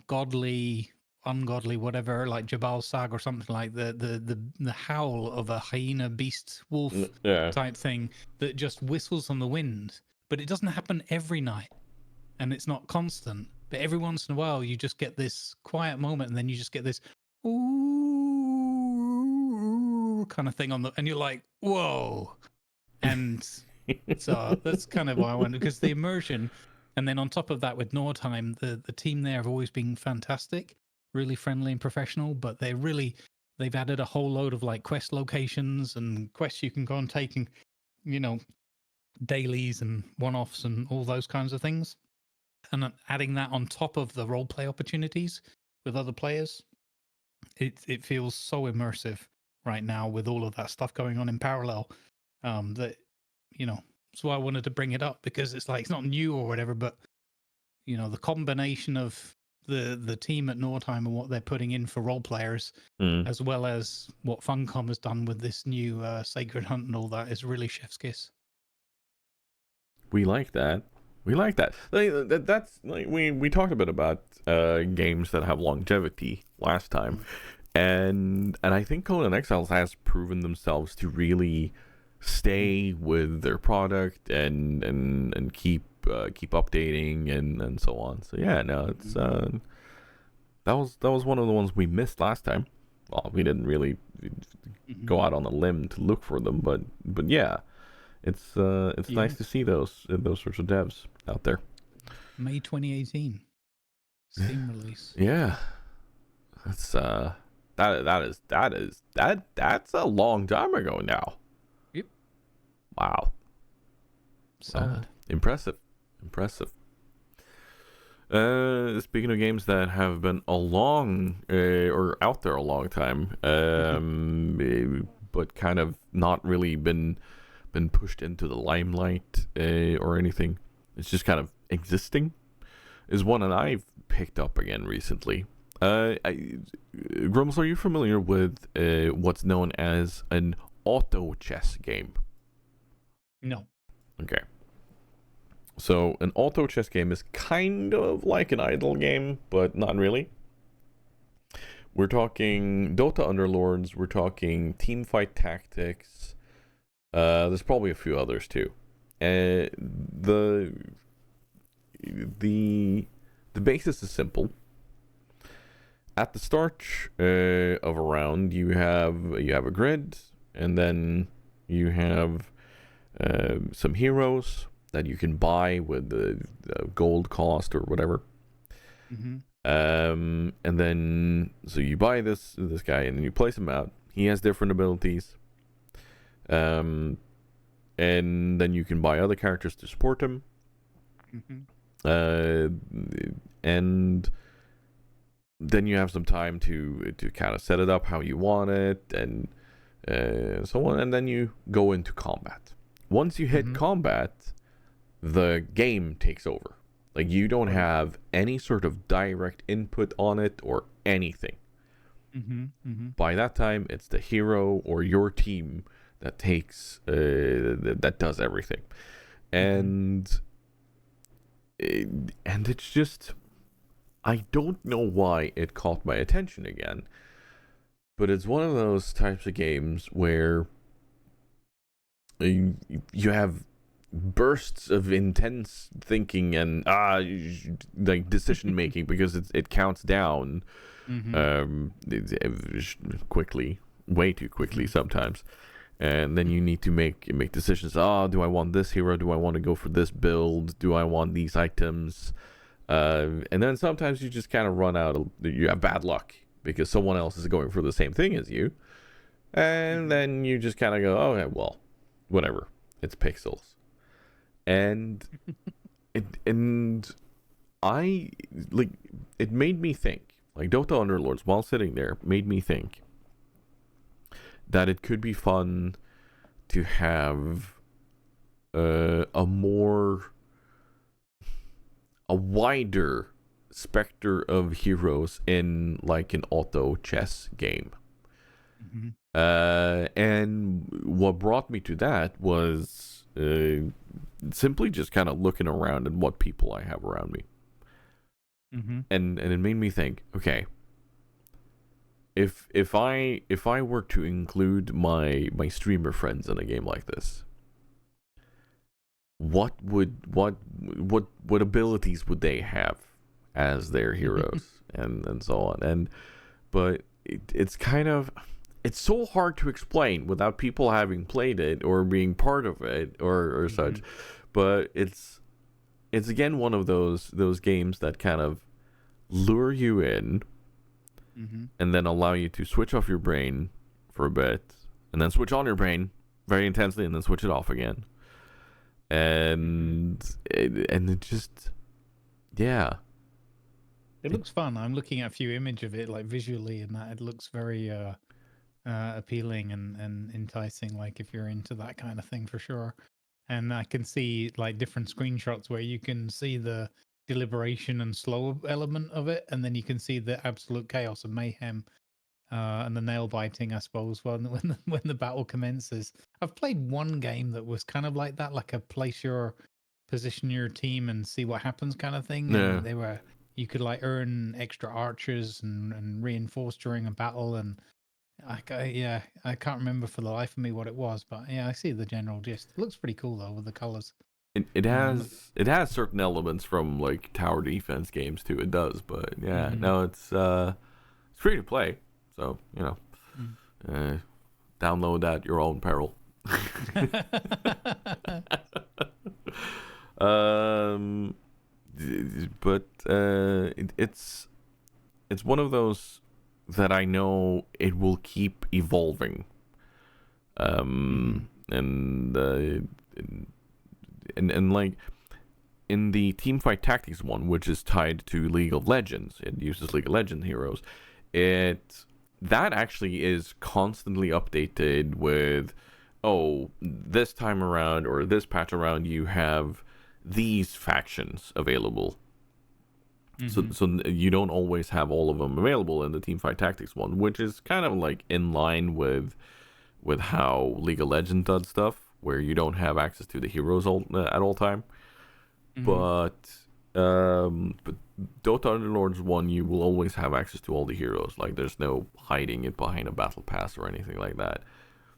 godly, ungodly, whatever, like Jabal Sag or something, like the howl of a hyena beast wolf type thing that just whistles on the wind. But it doesn't happen every night, and it's not constant. But every once in a while, you just get this quiet moment, and then you just get this ooh kind of thing and you're like, whoa. And so that's kind of why I went, because the immersion, And then on top of that, with Nordheim, the team there have always been fantastic, really friendly and professional. But they've added a whole load of like quest locations and quests you can go and take, and dailies and one-offs and all those kinds of things. And adding that on top of the role play opportunities with other players, it feels so immersive right now with all of that stuff going on in parallel. That that's why I wanted to bring it up, because it's like, it's not new or whatever, but the combination of the team at Nordheim and what they're putting in for role players, as well as what Funcom has done with this new Sacred Hunt and all that, is really chef's kiss. We like that. That's like we talked a bit about games that have longevity last time, and I think Conan Exiles has proven themselves to really stay with their product and keep updating and so on. So yeah, no, it's that was one of the ones we missed last time. Well, we didn't really go out on a limb to look for them, but yeah, it's nice to see those sorts of devs out there. May 2018, Steam release. Yeah, that's that's a long time ago now. Yep. Wow. Solid. Impressive. Speaking of games that have been or out there a long time, but kind of not really been pushed into the limelight or anything, it's just kind of existing, is one that I've picked up again recently. Grumbles, are you familiar with what's known as an auto chess game? No. Okay. So an auto chess game is kind of like an idle game, but not really. We're talking Dota Underlords, we're talking Teamfight Tactics. There's probably a few others too. The basis is simple. At the start of a round, you have a grid, and then you have some heroes that you can buy with the gold cost or whatever. And then so you buy this guy, and then you place him out. He has different abilities. And then you can buy other characters to support him. And then you have some time to kind of set it up how you want it, and so on. And then you go into combat. Once you hit combat, the game takes over. Like, you don't have any sort of direct input on it or anything. By that time, it's the hero or your team that takes that does everything, and it's just, I don't know why it caught my attention again, but it's one of those types of games where you have bursts of intense thinking and like decision making because it counts down quickly, way too quickly sometimes. And then you need to make decisions. Do I want this hero? Do I want to go for this build? Do I want these items? And then sometimes you just kind of run out. You have bad luck because someone else is going for the same thing as you. And then you just kind of go, okay, well, whatever. It's pixels. And it made me think. Like, Dota Underlords, while sitting there, made me think that it could be fun to have a wider specter of heroes in like an auto chess game. And what brought me to that was simply just kind of looking around at what people I have around me. And it made me think, okay, if I were to include my streamer friends in a game like this, what abilities would they have as their heroes and so on? But it's kind of, it's so hard to explain without people having played it or being part of it or such. But it's it's again one of those games that kind of lure you in and then allow you to switch off your brain for a bit and then switch on your brain very intensely and then switch it off again. And it just, yeah. It looks fun. I'm looking at a few images of it, like visually, and that it looks very appealing and enticing. Like if you're into that kind of thing, for sure. And I can see like different screenshots where you can see the deliberation and slow element of it, and then you can see the absolute chaos and mayhem and the nail biting, I suppose, when the battle commences. I've played one game that was kind of like that, like a position your team and see what happens kind of thing. Yeah. And you could like earn extra archers and reinforce during a battle. And I can't remember for the life of me what it was, but yeah, I see the general gist. It looks pretty cool though with the colors. It has certain elements from like tower defense games too. It does, but yeah, no, it's free to play, so download at your own peril. But it's one of those that I know it will keep evolving. And like in the Teamfight Tactics one, which is tied to League of Legends, it uses League of Legends heroes. That actually is constantly updated with, this time around or this patch around you have these factions available. So you don't always have all of them available in the Teamfight Tactics one, which is kind of like in line with how League of Legends does stuff, where you don't have access to the heroes at all time. But Dota Underlords 1, you will always have access to all the heroes. Like, there's no hiding it behind a battle pass or anything like that.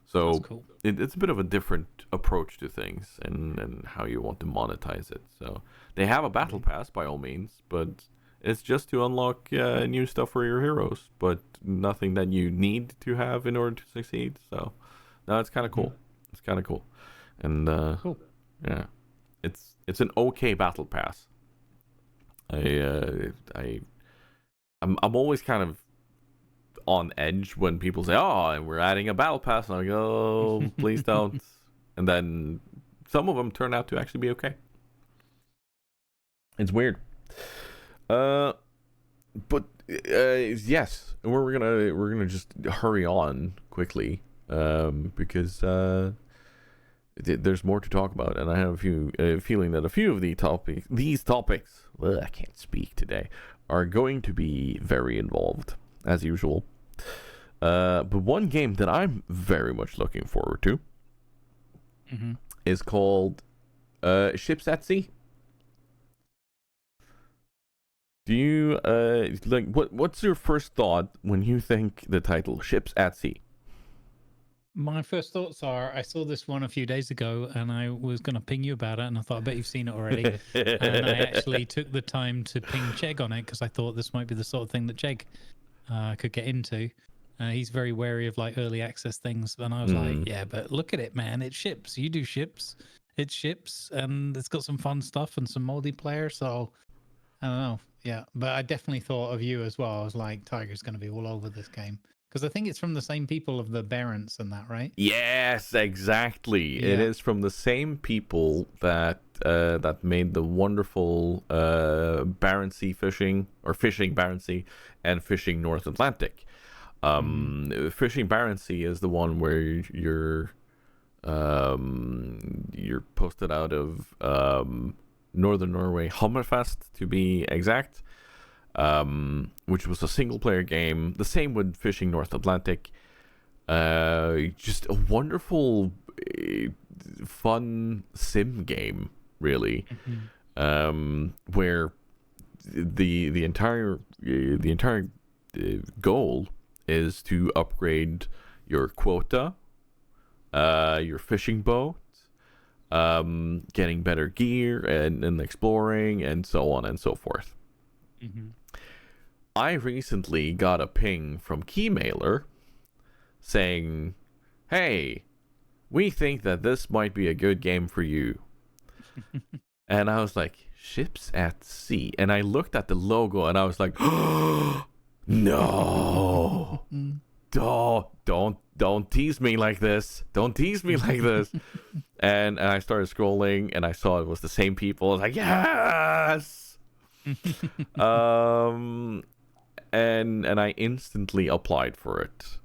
So that's cool. It's a bit of a different approach to things and how you want to monetize it. So they have a battle pass by all means, but it's just to unlock new stuff for your heroes, but nothing that you need to have in order to succeed. So no, it's kind of cool. It's kind of cool. And cool. Yeah, it's an okay battle pass. I'm always kind of on edge when people say, and we're adding a battle pass, and I go, please don't. And then some of them turn out to actually be okay. It's weird. But yes, we're gonna just hurry on quickly, because there's more to talk about, and I have a feeling that a few of these topics, I can't speak today, are going to be very involved as usual. But one game that I'm very much looking forward to is called Ships at Sea. Do you what's your first thought when you think the title Ships at Sea? My first thoughts are, I saw this one a few days ago and I was going to ping you about it, and I thought, I bet you've seen it already. And I actually took the time to ping Chegg on it because I thought this might be the sort of thing that Chegg could get into. He's very wary of like early access things. And I was like, yeah, but look at it, man. It's ships. You do ships. It's ships. And it's got some fun stuff and some multiplayer. So I don't know. Yeah. But I definitely thought of you as well. I was like, Tiger's going to be all over this game. Because I think it's from the same people of the Barents and that, right? Yes, exactly. Yeah. It is from the same people that made the wonderful Barents Sea fishing, or fishing Barents Sea, and fishing North Atlantic. Fishing Barents Sea is the one where you're posted out of northern Norway, Hammerfest to be exact. Which was a single player game. The same with Fishing North Atlantic. Just a wonderful, fun sim game, really. Where the entire goal is to upgrade your quota, your fishing boat, getting better gear and exploring, and so on and so forth. I recently got a ping from Keymailer saying, hey, we think that this might be a good game for you. And I was like, Ships at Sea. And I looked at the logo and I was like, oh, no. Don't tease me like this. Don't tease me like this. And I started scrolling and I saw it was the same people. I was like, yes. And I instantly applied for it.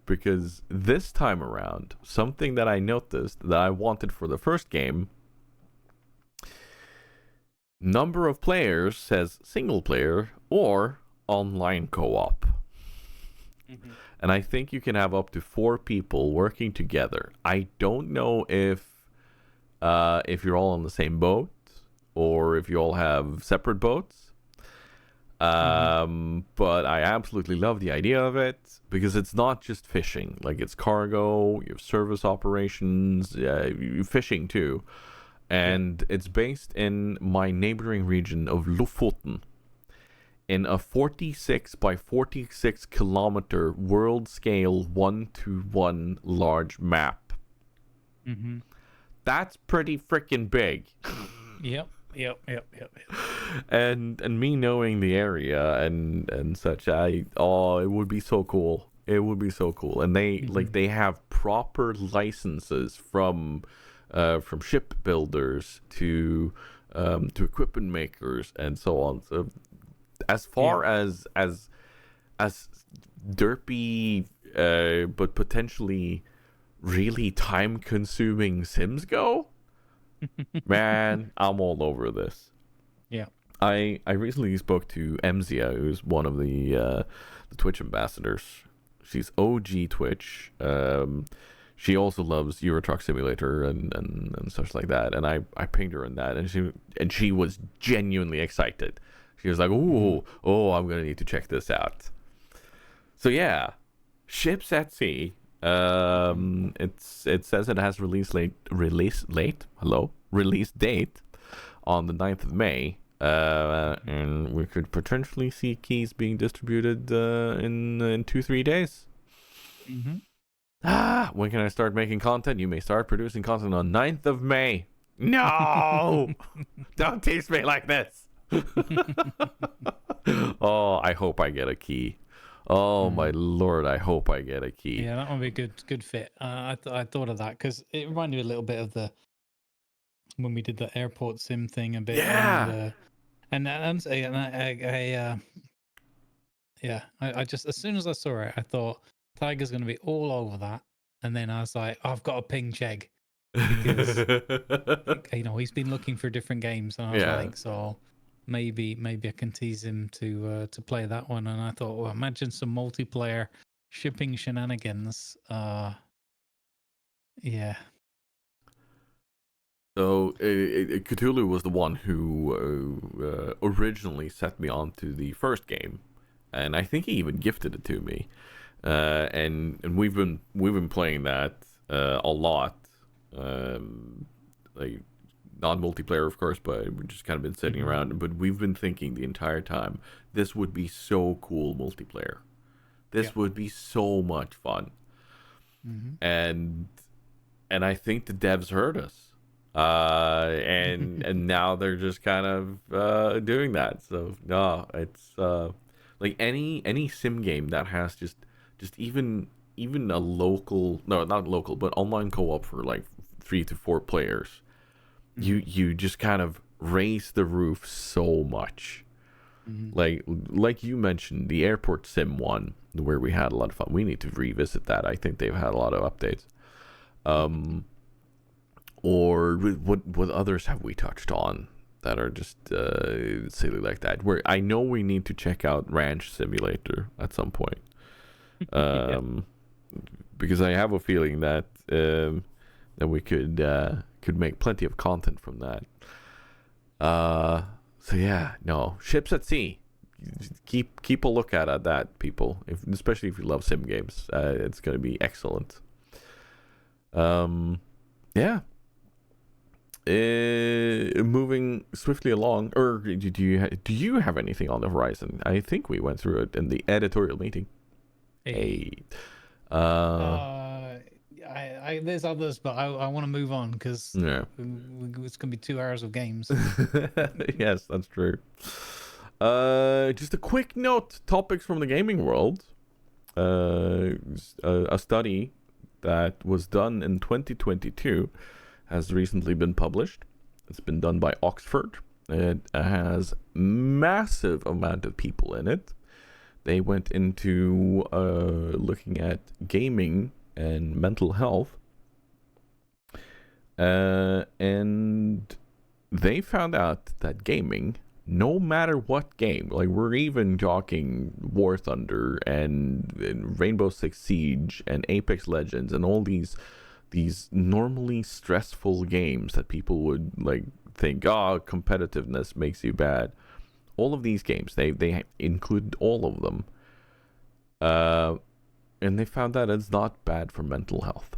Because this time around, something that I noticed that I wanted for the first game, number of players says single player or online co-op. And I think you can have up to 4 people working together. I don't know if you're all on the same boat or if you all have separate boats. But I absolutely love the idea of it because it's not just fishing. Like, it's cargo, you have service operations, fishing too. And it's based in my neighboring region of Lofoten, in a 46 by 46 kilometer world scale 1-to-1 large map. That's pretty freaking big. Yep. And me knowing the area and such, it would be so cool. It would be so cool. And they have proper licenses from shipbuilders to equipment makers and so on. So as far as derpy but potentially really time consuming sims go, man, I'm all over this. Yeah. I recently spoke to Emzia, who's one of the Twitch ambassadors. She's OG Twitch. She also loves Euro Truck Simulator and such like that. And I pinged her on that, and she was genuinely excited. She was like, "Oh, I'm gonna need to check this out." So yeah, Ships at Sea. It says it has release date on the 9th of May. And we could potentially see keys being distributed in 2-3 days. When can I start making content? You may start producing content on 9th of May. No! Don't tease me like this. Oh, I hope I get a key. Oh my lord, I hope I get a key. Yeah, that would be a good fit. I thought of that because it reminded me a little bit of when we did the airport sim thing a bit. Yeah. I just, as soon as I saw it, I thought Tiger's going to be all over that, and then I was like, I've got to ping Chegg because he's been looking for different games, and I was like, so maybe I can tease him to play that one. And I thought, well, imagine some multiplayer shipping shenanigans. Yeah. So Cthulhu was the one who originally set me on to the first game, and I think he even gifted it to me. And we've been playing that a lot, like not multiplayer, of course, but we've just kind of been sitting around. But we've been thinking the entire time, this would be so cool multiplayer. This would be so much fun. And I think the devs heard us. And now they're just kind of doing that. So no, it's like any sim game that has just even a local, no, not local, but online co-op for like 3 to 4 players. You just kind of raise the roof so much. Like you mentioned, the airport sim one, where we had a lot of fun. We need to revisit that. I think they've had a lot of updates. Or what others have we touched on that are just silly like that? Where I know we need to check out Ranch Simulator at some point. Because I have a feeling that we could make plenty of content from that. So yeah, no, Ships at Sea. Keep a look at that, people. Especially if you love sim games, it's going to be excellent. Yeah. Moving swiftly along, or do you have anything on the horizon? I think we went through it in the editorial meeting. I there's others, but I want to move on because Yeah. it's gonna be 2 hours of games. Yes, that's true. Just a quick note: topics from the gaming world. A study that was done in 2022 has recently been published. It's been done by Oxford. It has massive amount of people in it. They went into looking at gaming and mental health, and they found out that gaming, no matter what game, like we're even talking War Thunder and Rainbow Six Siege and Apex Legends and all these normally stressful games that people would like think, oh, competitiveness makes you bad. All of these games, they included all of them, and they found that it's not bad for mental health.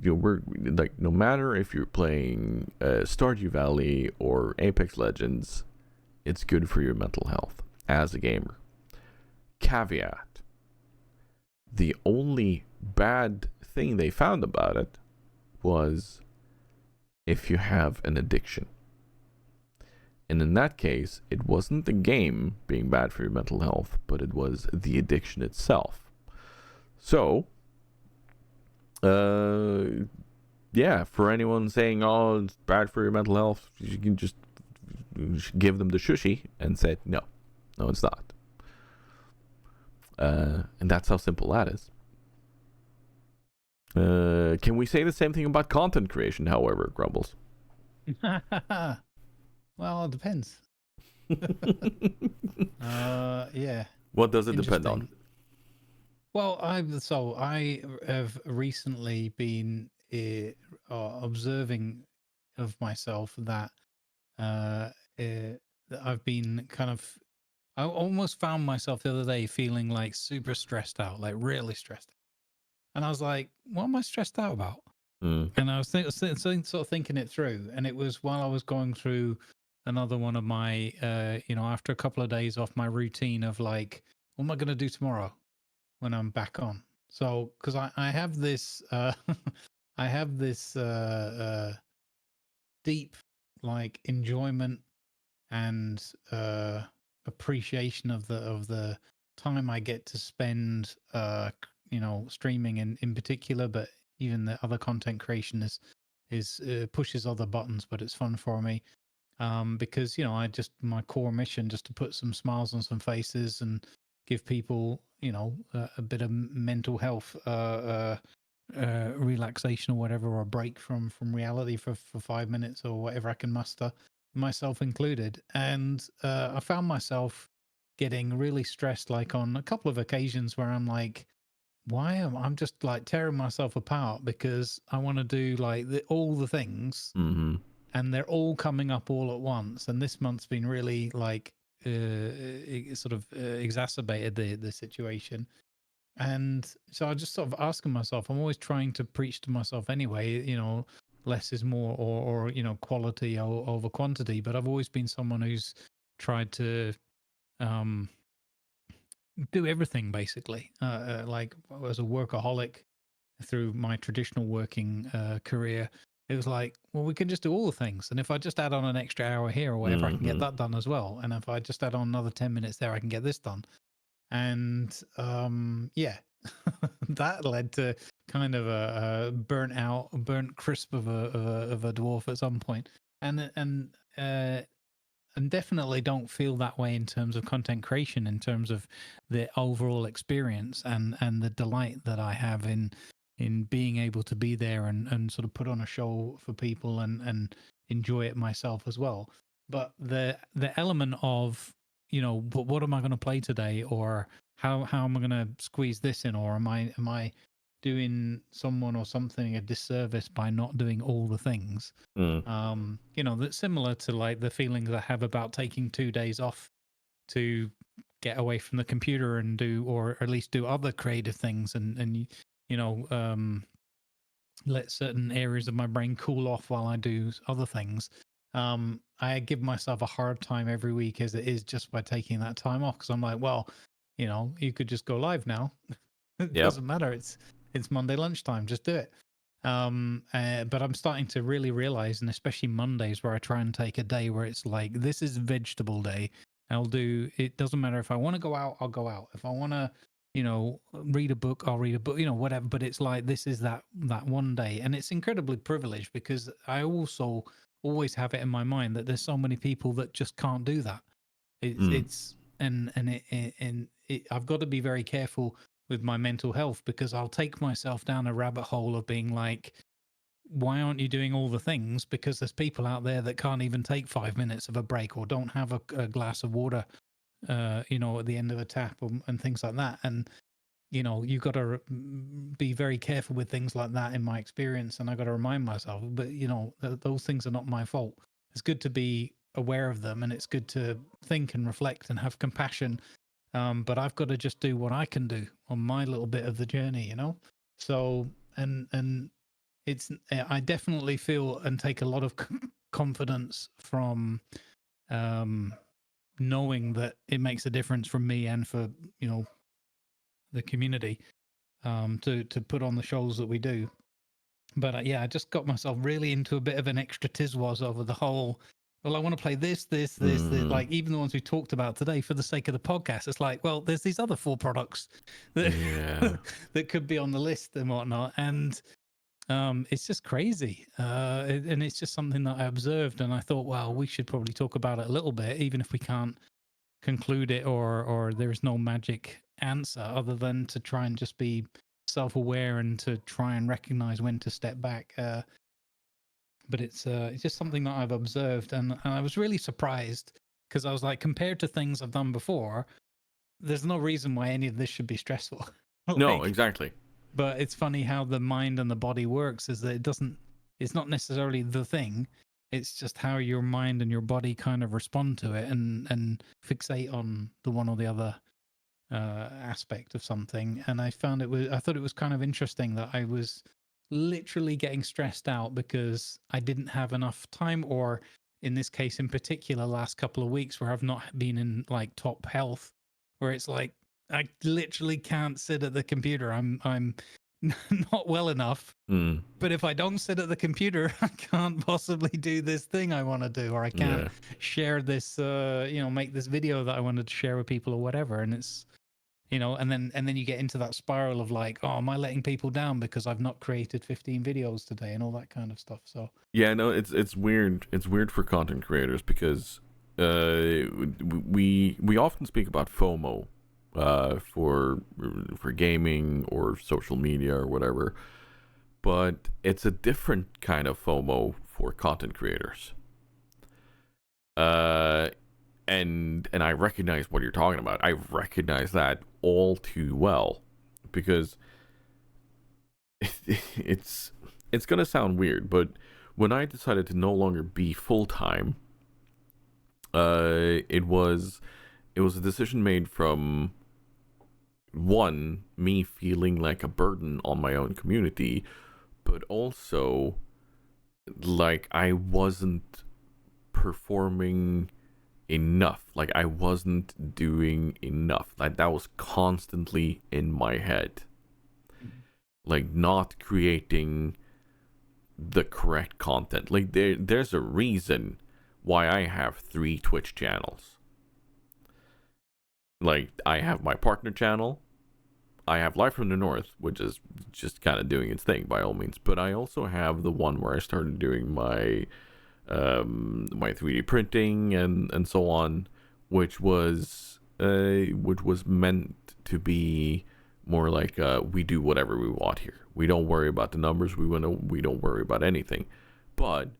We're like, no matter if you're playing Stardew Valley or Apex Legends, it's good for your mental health as a gamer. Caveat: the only bad thing they found about it was if you have an addiction. And in that case, it wasn't the game being bad for your mental health, but it was the addiction itself. So, yeah, for anyone saying, oh, it's bad for your mental health, you can just give them the shushy and say, no, it's not. And that's how simple that is. Can we say the same thing about content creation, however, Grumbles? Well, it depends. Yeah. What does it depend on? Well, I have recently been observing of myself that that I've been kind of. I almost found myself the other day feeling like super stressed out, like really stressed out. And I was like, what am I stressed out about? And I was sort of thinking it through. And it was while I was going through another one of my, after a couple of days off my routine of like, what am I going to do tomorrow when I'm back on? So, because I have this, I have this deep like enjoyment and appreciation of the time I get to spend, streaming in particular, but even the other content creation is pushes other buttons, but it's fun for me. Because my core mission just to put some smiles on some faces and give people a bit of mental health relaxation or whatever, or a break from reality for 5 minutes or whatever I can muster, myself included. And I found myself getting really stressed, like on a couple of occasions where I'm like, why am I'm just like tearing myself apart because I want to do like all the things, and they're all coming up all at once. And this month's been really like exacerbated the situation. And so I just sort of asking myself, I'm always trying to preach to myself anyway, less is more, or quality over quantity. But I've always been someone who's tried to do everything basically, like as a workaholic through my traditional working career. It was like, well, we can just do all the things. And if I just add on an extra hour here or whatever, I can get that done as well. And if I just add on another 10 minutes there, I can get this done. And yeah, that led to kind of a burnt crisp of a dwarf at some point. And definitely don't feel that way in terms of content creation, in terms of the overall experience and the delight that I have in being able to be there and sort of put on a show for people and enjoy it myself as well. But the element of, but what am I going to play today, or how am I going to squeeze this in, or am I doing someone or something a disservice by not doing all the things? That's similar to like the feelings I have about taking 2 days off to get away from the computer and do, or at least do other creative things, and let certain areas of my brain cool off while I do other things. I give myself a hard time every week as it is just by taking that time off, because I'm like, well, you could just go live now. It doesn't matter. it's Monday lunchtime. Just do it. But I'm starting to really realize, and especially Mondays, where I try and take a day where it's like, this is vegetable day. I'll do. It doesn't matter if I want to go out, I'll go out. If I want to, read a book, I'll read a book. Whatever. But it's like this is that one day, and it's incredibly privileged because I also always have it in my mind that there's so many people that just can't do that. I've got to be very careful with my mental health because I'll take myself down a rabbit hole of being like, why aren't you doing all the things? Because there's people out there that can't even take 5 minutes of a break or don't have a glass of water, at the end of a tap and things like that. And, you got to be very careful with things like that in my experience. And I got to remind myself, but, those things are not my fault. It's good to be aware of them and it's good to think and reflect and have compassion. But I've got to just do what I can do on my little bit of the journey, So, and it's, I definitely feel and take a lot of confidence from knowing that it makes a difference from me and for, the community to put on the shows that we do. But I just got myself really into a bit of an extra tizwas over the whole. Well, I want to play this. Like even the ones we talked about today for the sake of the podcast. It's like, well, there's these other 4 products that, that could be on the list and whatnot. And it's just crazy. And it's just something that I observed. And I thought, well, we should probably talk about it a little bit, even if we can't conclude it or there's no magic answer other than to try and just be self-aware and to try and recognize when to step back. But it's just something that I've observed, and I was really surprised because I was like, compared to things I've done before, there's no reason why any of this should be stressful. No, exactly. But it's funny how the mind and the body works, is that it's not necessarily the thing, it's just how your mind and your body kind of respond to it and fixate on the one or the other aspect of something. And I thought it was kind of interesting that I was literally getting stressed out because I didn't have enough time, or in this case in particular, last couple of weeks where I've not been in like top health, where it's like I literally can't sit at the computer. I'm not well enough. But if I don't sit at the computer, I can't possibly do this thing I want to do, or I can't share this make this video that I wanted to share with people or whatever. And it's and then you get into that spiral of like, oh, am I letting people down because I've not created 15 videos today and all that kind of stuff. So it's weird. It's weird for content creators because we often speak about FOMO for gaming or social media or whatever, but it's a different kind of FOMO for content creators. And I recognize what you're talking about. I recognize that all too well because it's gonna sound weird, but when I decided to no longer be full-time, it was a decision made from one, me feeling like a burden on my own community, but also like I wasn't performing enough. Like I wasn't doing enough. Like that was constantly in my head. Like not creating the correct content. Like there's a reason why I have 3 Twitch channels. Like I have my partner channel, I have Live from the North, which is just kind of doing its thing by all means, but I also have the one where I started doing my my 3D printing and so on, which was meant to be more like we do whatever we want here. We don't worry about the numbers. We don't worry about anything. But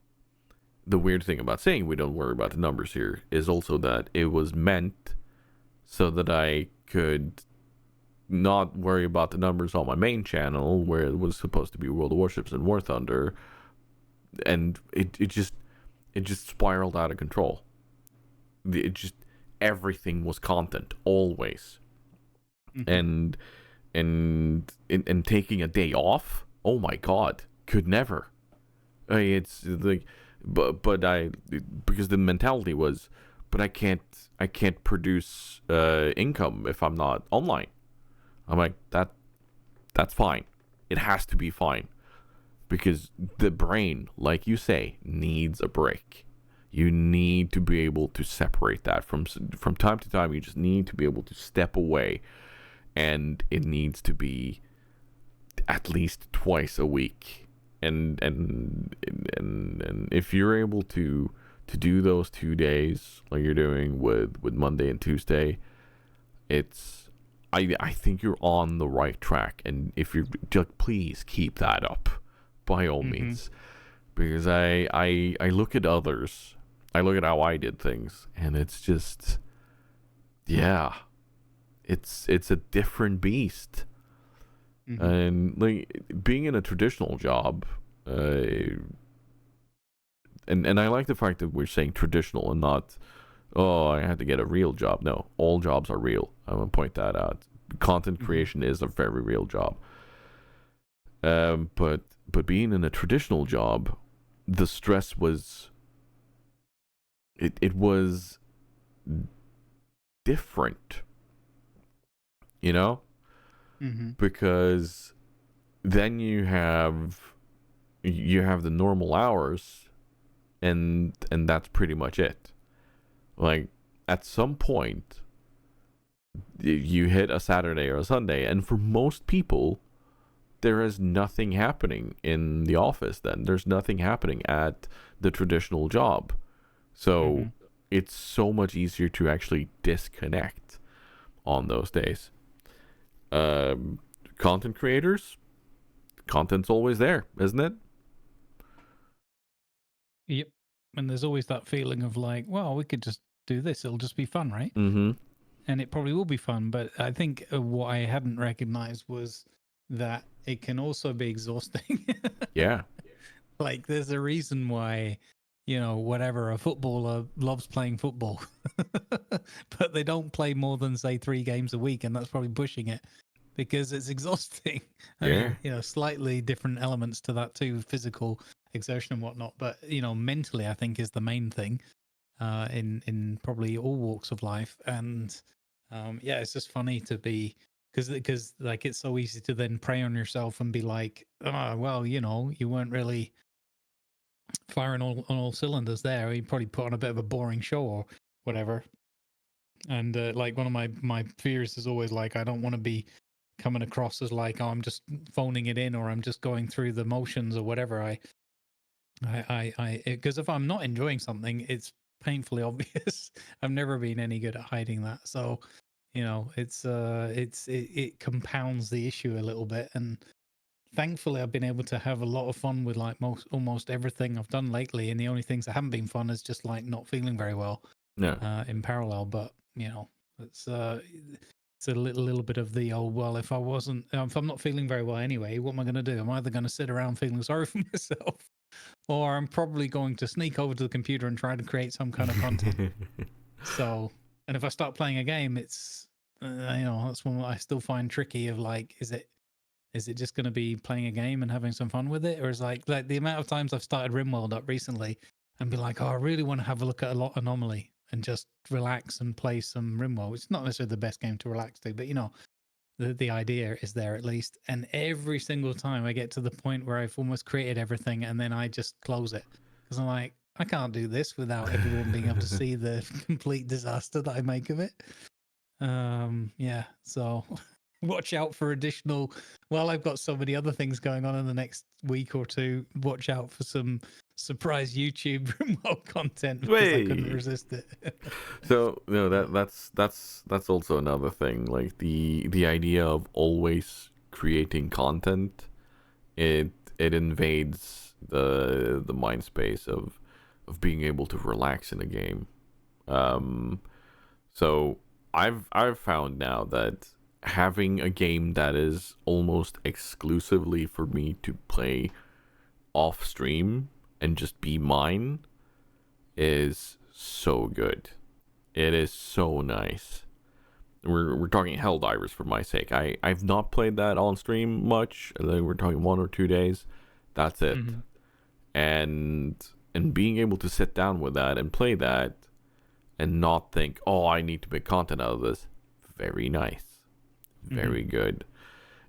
the weird thing about saying we don't worry about the numbers here is also that it was meant so that I could not worry about the numbers on my main channel where it was supposed to be World of Warships and War Thunder, and it just spiraled out of control. Everything was content always. And taking a day off, oh my god, could never. It's like, but I, because the mentality was, but I can't produce income if I'm not online. I'm like, that's fine. it has to be fine, because the brain, like you say, needs a break. You need to be able to separate that from time to time. You just need to be able to step away, and it needs to be at least twice a week. And if you're able to do those 2 days like you're doing with Monday and Tuesday, I think you're on the right track. And if you're just, please keep that up by all means, because I look at others, I look at how I did things, and it's just, yeah, it's a different beast. And like being in a traditional job, and I like the fact that we're saying traditional and not, oh, I had to get a real job. No, all jobs are real. I'm gonna point that out. Content creation is a very real job. But being in a traditional job, the stress was, it was different, you know, because then you have the normal hours, and that's pretty much it. Like at some point you hit a Saturday or a Sunday, and for most people there is nothing happening in the office. Then there's nothing happening at the traditional job, so it's so much easier to actually disconnect on those days. Content creators, content's always there, isn't it? Yep. And there's always that feeling of like, well, we could just do this. It'll just be fun, right? And it probably will be fun. But I think what I hadn't recognized was that it can also be exhausting. Yeah. Like there's a reason why, whatever, a footballer loves playing football, but they don't play more than, say, 3 games a week. And that's probably pushing it, because it's exhausting. I mean, slightly different elements to that too, physical exertion and whatnot. But, mentally, I think is the main thing in probably all walks of life. And it's just funny to be, because like it's so easy to then prey on yourself and be like, oh, well, you weren't really firing on all cylinders there. You probably put on a bit of a boring show or whatever. And like one of my fears is always like, I don't want to be coming across as like, oh, I'm just phoning it in, or I'm just going through the motions or whatever. Because if I'm not enjoying something, it's painfully obvious. I've never been any good at hiding that. So, it compounds the issue a little bit. And thankfully, I've been able to have a lot of fun with like almost everything I've done lately. And the only things that haven't been fun is just like not feeling very well. In parallel. But it's a little bit of the old, well, if I'm not feeling very well anyway, what am I going to do? I'm either going to sit around feeling sorry for myself, or I'm probably going to sneak over to the computer and try to create some kind of content. So, and if I start playing a game, it's that's one I still find tricky. Of like, is it just going to be playing a game and having some fun with it, or is like the amount of times I've started RimWorld up recently and be like, oh, I really want to have a look at a lot Anomaly and just relax and play some RimWorld. It's not necessarily the best game to relax to, but the idea is there at least. And every single time I get to the point where I've almost created everything, and then I just close it because I'm like, I can't do this without everyone being able to see the complete disaster that I make of it. So watch out for additional. Well, I've got so many other things going on in the next week or two. Watch out for some surprise YouTube remote content, because I couldn't resist it. So that's also another thing. Like the idea of always creating content, it invades the mind space of being able to relax in a game. So I've found now that having a game that is almost exclusively for me to play off stream and just be mine is so good. It is so nice. We're talking Helldivers for my sake. I've not played that on stream much. We're talking 1 or 2 days. That's it. And being able to sit down with that and play that and not think, oh, I need to make content out of this. Very nice. Very good.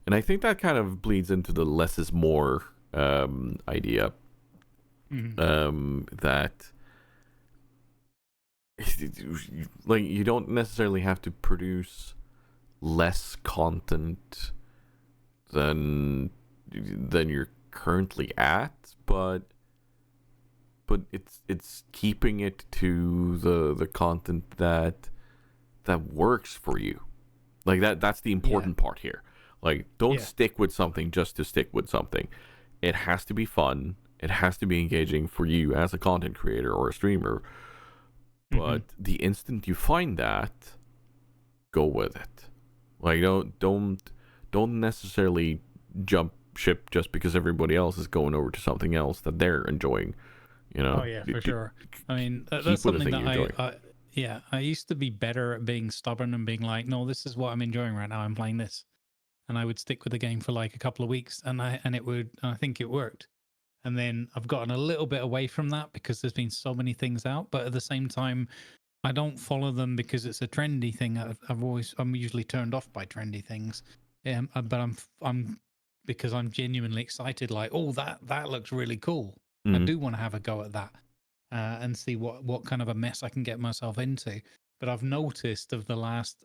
And I think that kind of bleeds into the less is more idea. That like you don't necessarily have to produce less content than you're currently at, but it's keeping it to the content that works for you. Like that's the important part here. Like, don't stick with something just to stick with something. It has to be fun. It has to be engaging for you as a content creator or a streamer. But the instant you find that, go with it. Like, don't necessarily jump ship just because everybody else is going over to something else that they're enjoying. You know? Oh yeah, for sure. I mean, that's something that I used to be better at being stubborn and being like, no, this is what I'm enjoying right now. I'm playing this, and I would stick with the game for like a couple of weeks, and I think it worked. And then I've gotten a little bit away from that because there's been so many things out, but at the same time, I don't follow them because it's a trendy thing. I'm usually turned off by trendy things, but I'm because I'm genuinely excited. Like, oh, that looks really cool. I do want to have a go at that and see what kind of a mess I can get myself into. But I've noticed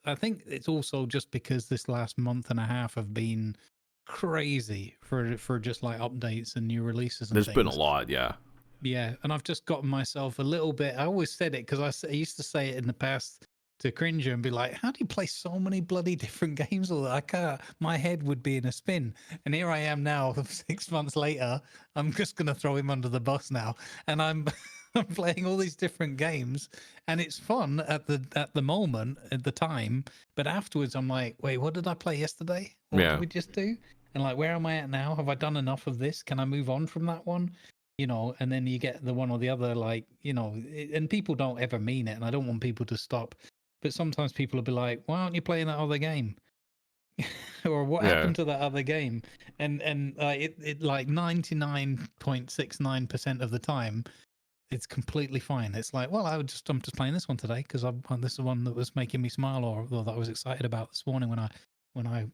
I think it's also just because this last month and a half have been crazy for just like updates and new releases and There's things. been a lot, yeah. Yeah, and I've just gotten myself a little bit. I always said it because I used to say it in the past to Cringer and be like, "How do you play so many bloody different games?" All that I can't. My head would be in a spin. And here I am now, 6 months later. I'm just gonna throw him under the bus now, and I'm I'm playing all these different games, and it's fun at the moment, at the time. But afterwards, I'm like, "Wait, what did I play yesterday? What did we just do?" And like, where am I at now? Have I done enough of this? Can I move on from that one? And then you get the one or the other, like, and people don't ever mean it, and I don't want people to stop, but sometimes people will be like, why aren't you playing that other game? Or what happened to that other game? And it like 99.69% of the time, it's completely fine. It's like, well, I'm just playing this one today because this is the one that was making me smile, or that I was excited about this morning when I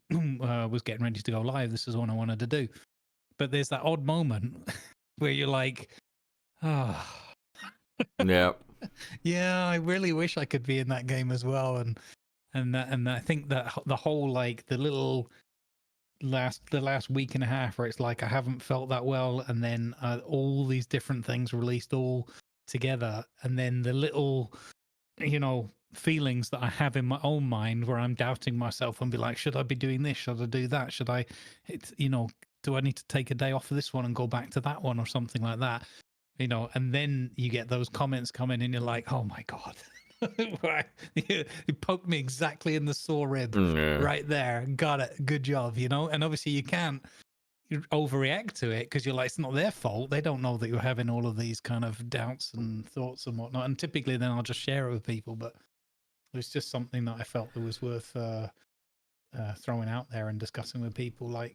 was getting ready to go live. This is the one I wanted to do. But there's that odd moment where you're like, oh, yeah, I really wish I could be in that game as well. And I think that the whole like the last week and a half where it's like I haven't felt that well, and then all these different things released all together, and then the little feelings that I have in my own mind where I'm doubting myself and be like, should I be doing this? Should I do that? Should I? Do I need to take a day off of this one and go back to that one or something like that? And then you get those comments coming and you're like, oh my God, you poked me exactly in the sore rib right there. Got it. Good job. And obviously you can't overreact to it because you're like, it's not their fault. They don't know that you're having all of these kind of doubts and thoughts and whatnot. And typically then I'll just share it with people, but it was just something that I felt that was worth throwing out there and discussing with people. Like,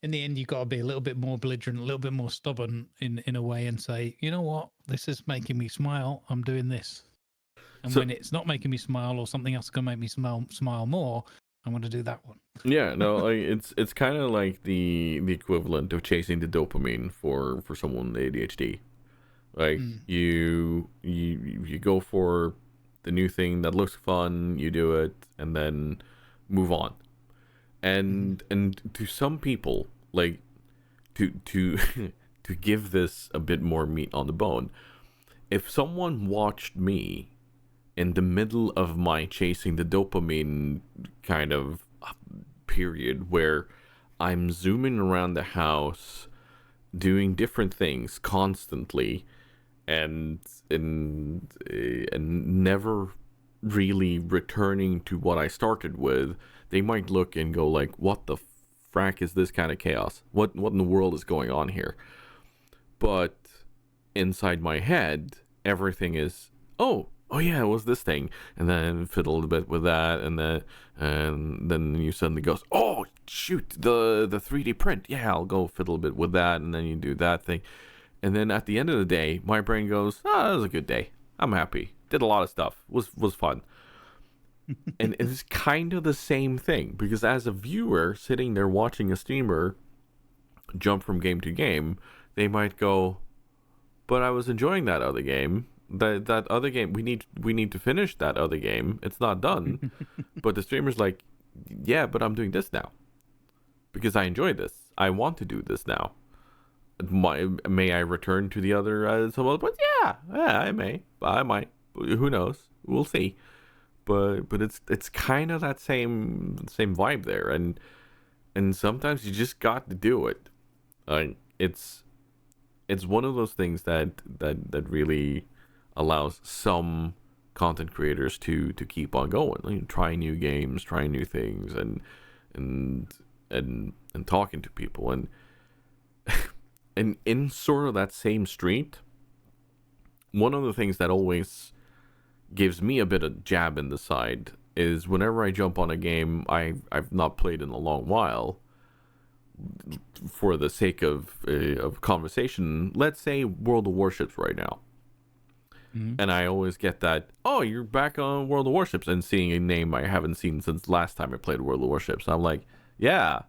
in the end, you've got to be a little bit more belligerent, a little bit more stubborn in a way, and say, you know what, this is making me smile. I'm doing this. And when it's not making me smile, or something else is going to make me smile more, I'm going to do that one. Yeah, no, like, it's kind of like the equivalent of chasing the dopamine for someone with ADHD. Like you go for the new thing that looks fun, you do it, and then move on. And to some people, like to to give this a bit more meat on the bone, if someone watched me in the middle of my chasing the dopamine kind of period where I'm zooming around the house doing different things constantly and never really returning to what I started with, they might look and go like, what the frack is this kind of chaos? What in the world is going on here? But inside my head, everything is, oh yeah, it was this thing, and then fiddle a bit with that, and then you suddenly goes, oh shoot, the 3D print, yeah, I'll go fiddle a bit with that, and then you do that thing, and then at the end of the day, my brain goes, that was a good day, I'm happy, did a lot of stuff, was fun, And it's kind of the same thing, because as a viewer sitting there watching a streamer jump from game to game, they might go, but I was enjoying that other game. That other game, we need to finish that other game. It's not done. But the streamer's like, yeah, but I'm doing this now because I enjoy this. I want to do this now. May I return to the other some other point? Yeah, I may. I might. Who knows? We'll see. But it's kind of that same vibe there, and sometimes you just got to do it. It's one of those things that really allows some content creators to keep on going, like, trying new games, trying new things, and and talking to people, and in sort of that same street, one of the things that always gives me a bit of jab in the side is whenever I jump on a game I've not played in a long while, for the sake of conversation. Let's say World of Warships right now. Mhm. And I always get that, oh, you're back on World of Warships, and seeing a name I haven't seen since last time I played World of Warships. I'm like, yeah,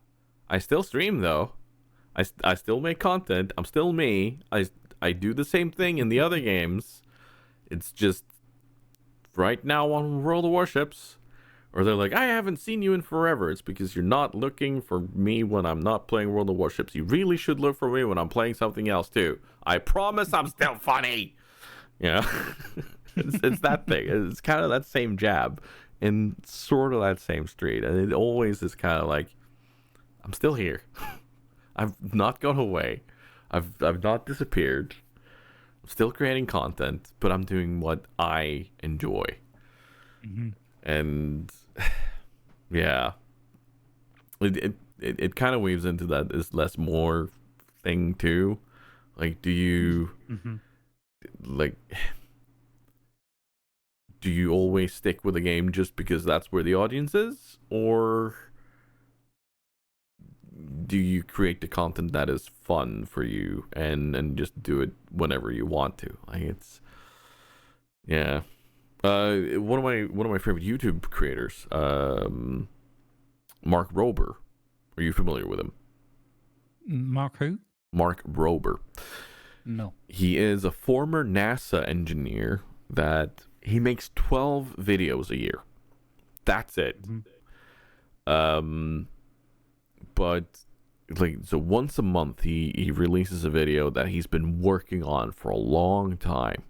I still stream though. I still make content. I'm still me. I do the same thing in the other games. It's just right now on World of Warships. Or they're like, I haven't seen you in forever. It's because you're not looking for me when I'm not playing World of Warships. You really should look for me when I'm playing something else too. I promise I'm still funny. Yeah, it's that thing. It's kind of that same jab, and sort of that same street, and it always is kind of like, I'm still here. I've not gone away. I've not disappeared. I'm still creating content, but I'm doing what I enjoy. Mhm. And yeah, it kind of weaves into that is less more thing too. Like, do you Mhm. like? Do you always stick with a game just because that's where the audience is, or do you create the content that is fun for you and just do it whenever you want to? Like, it's yeah. One of my favorite YouTube creators, Mark Rober. Are you familiar with him? Mark who? Mark Rober. No. He is a former NASA engineer that he makes 12 videos a year. That's it. Mhm. Um, but like, so once a month he releases a video that he's been working on for a long time,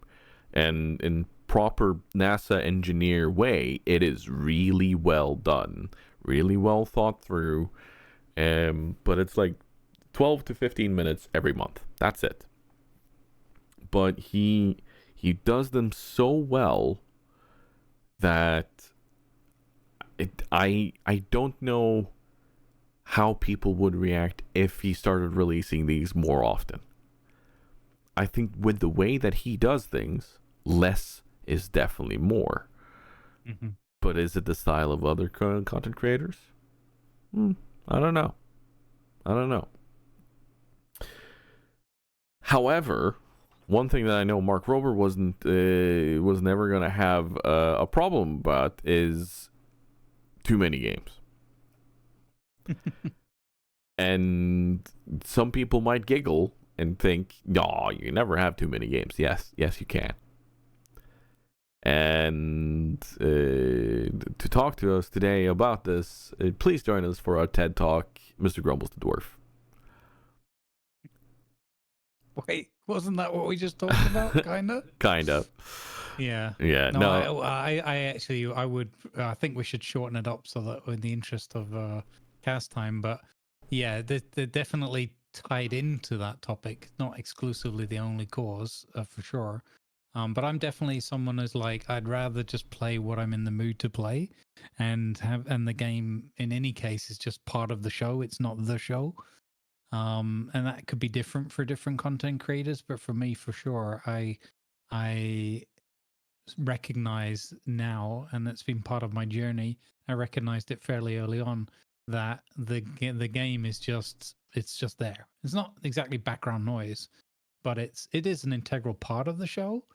and in proper NASA engineer way, it is really well done, really well thought through. But it's like 12 to 15 minutes every month. That's it. But he does them so well that I don't know how people would react if he started releasing these more often. I think with the way that he does things, less is definitely more. Mhm. But is it the style of other content creators? I don't know. I don't know. However, one thing that I know Mark Rober was never gonna have a problem about is too many games. And some people might giggle and think, "No, you never have too many games." Yes, you can. And to talk to us today about this, please join us for our TED Talk, Mr. Grumbles the Dwarf. Wait, wasn't that what we just talked about? Kinda. Kind of. Yeah. Yeah, No, no. I actually, I would, I think we should shorten it up so that in the interest of cast time, but yeah, they're definitely tied into that topic, not exclusively the only cause, for sure. But I'm definitely someone who's like, I'd rather just play what I'm in the mood to play, and the game in any case is just part of the show. It's not the show. And that could be different for different content creators, but for me, for sure, I recognize now, and it's been part of my journey. I recognized it fairly early on that the game is just there. It's not exactly background noise, but it is an integral part of the show.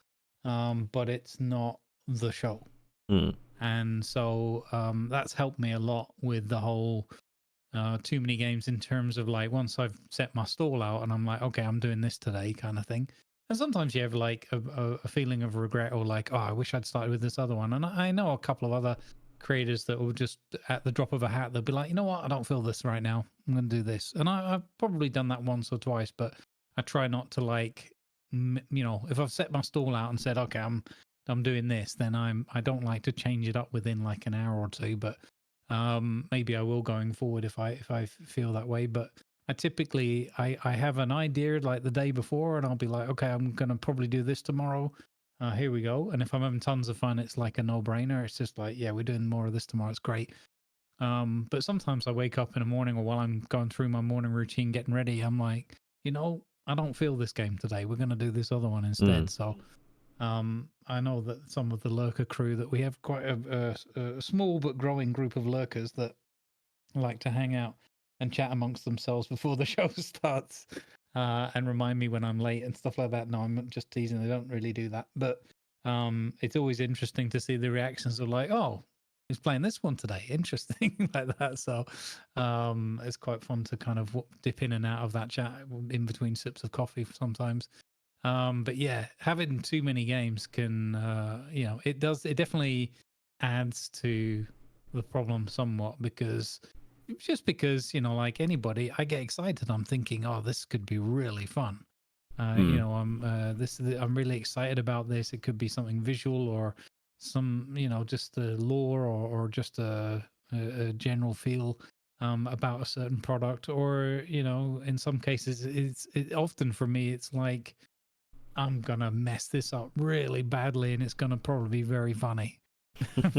But it's not the show. Hmm. And so that's helped me a lot with the whole too many games, in terms of like, once I've set my stall out and I'm like, okay, I'm doing this today kind of thing. And sometimes you have like a feeling of regret, or like, oh, I wish I'd started with this other one. And I know a couple of other creators that will just, at the drop of a hat, they'll be like, you know what, I don't feel this right now, I'm going to do this. And I've probably done that once or twice, but I try not to like, if I've set my stall out and said, okay, I'm doing this, then I don't like to change it up within like an hour or two. But maybe I will going forward if I feel that way. But I typically I have an idea like the day before, and I'll be like, okay, I'm gonna probably do this tomorrow. Here we go. And if I'm having tons of fun, it's like a no-brainer. It's just like, yeah, we're doing more of this tomorrow. It's great. But sometimes I wake up in the morning, or while I'm going through my morning routine, getting ready, I'm like, I don't feel this game today. We're gonna do this other one instead. So I know that some of the lurker crew, that we have quite a small but growing group of lurkers that like to hang out and chat amongst themselves before the show starts, and remind me when I'm late and stuff like that. No, I'm just teasing. They don't really do that, but it's always interesting to see the reactions of like, oh, he's playing this one today. Interesting, like that. So it's quite fun to kind of dip in and out of that chat in between sips of coffee sometimes. But yeah, having too many games can, it definitely adds to the problem somewhat, because like anybody, I get excited. I'm thinking, oh, this could be really fun. I'm really excited about this. It could be something visual, or some, just the lore, or just a general feel about a certain product, or in some cases, often for me, it's like, I'm gonna mess this up really badly, and it's gonna probably be very funny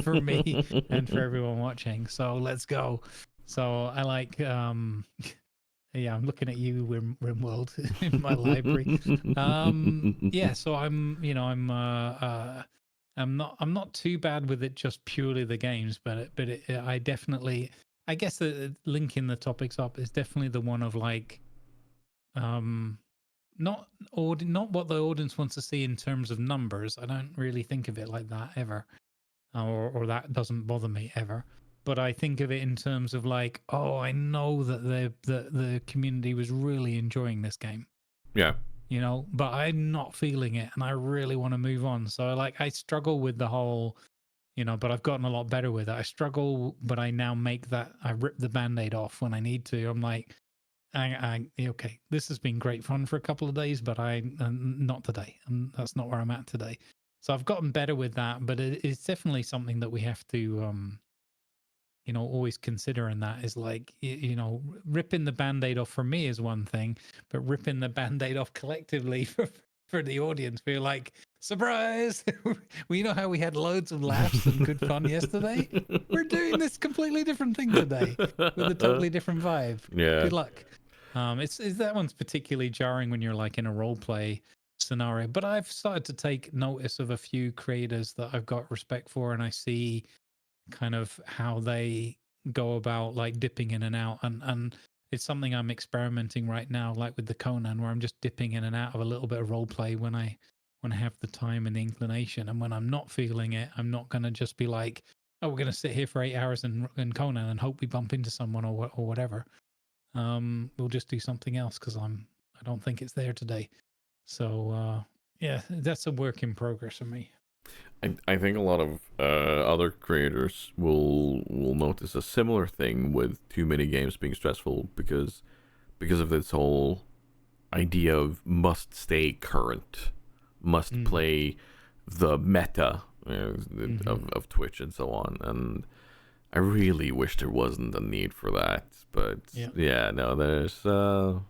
for me and for everyone watching. So let's go. So I like, yeah, I'm looking at you, Rimworld, in my library. Yeah, so I'm not too bad with it, just purely the games, but I definitely, I guess that linking the topics up is definitely the one of like, not what the audience wants to see in terms of numbers. I don't really think of it like that ever, or that doesn't bother me ever. But I think of it in terms of like, oh, I know that the community was really enjoying this game. Yeah. But I'm not feeling it, and I really want to move on. So like, I struggle with the whole, but I've gotten a lot better with it. I struggle, but I now I rip the Band-Aid off when I need to. I'm like, okay, this has been great fun for a couple of days, but not today. That's not where I'm at today. So I've gotten better with that, but it's definitely something that we have to, always consider. And that is like, ripping the Band-Aid off for me is one thing, but ripping the Band-Aid off collectively for the audience, we're like, surprise! We know how we had loads of laughs and good fun yesterday. We're doing this completely different thing today with a totally different vibe. Yeah. Good luck. It's that one's particularly jarring when you're like in a role play scenario. But I've started to take notice of a few creators that I've got respect for, and I see kind of how they go about like dipping in and out, and it's something I'm experimenting right now, like with the Conan, where I'm just dipping in and out of a little bit of role play when I have the time and the inclination. And when I'm not feeling it, I'm not going to just be like, oh, we're going to sit here for 8 hours in Conan and hope we bump into someone or whatever. We'll just do something else because I don't think it's there today. So yeah, that's a work in progress for me. I think a lot of other creators will notice a similar thing with too many games being stressful, because of this whole idea of must stay current, must play the meta of Twitch and so on. And I really wish there wasn't a need for that, but yeah, no, there's like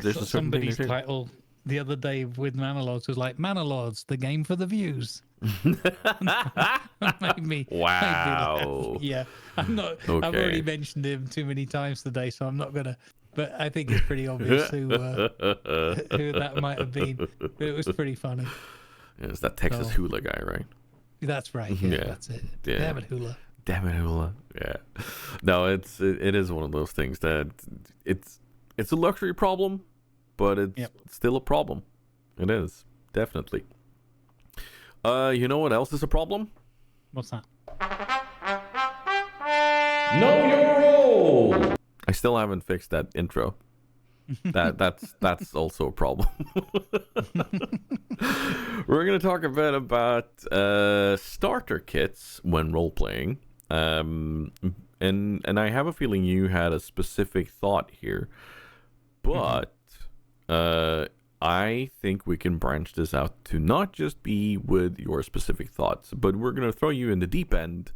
a certain somebody's title the other day with Manor Lords was like, Manor Lords, the game for the views. made me wow. Yeah, I'm not. Okay. I've already mentioned him too many times today, so I'm not gonna. But I think it's pretty obvious who that might have been. But it was pretty funny. Yeah, it's that Texas Hula guy, right? That's right. Yeah, that's it. Yeah. Damn it, Hula. Yeah. No, it is one of those things that it's a luxury problem, but it's still a problem. It is, definitely. You know what else is a problem? What's that? Know your role. I still haven't fixed that intro. That's also a problem. We're gonna talk a bit about starter kits when role playing, and I have a feeling you had a specific thought here, but I think we can branch this out to not just be with your specific thoughts, but we're gonna throw you in the deep end.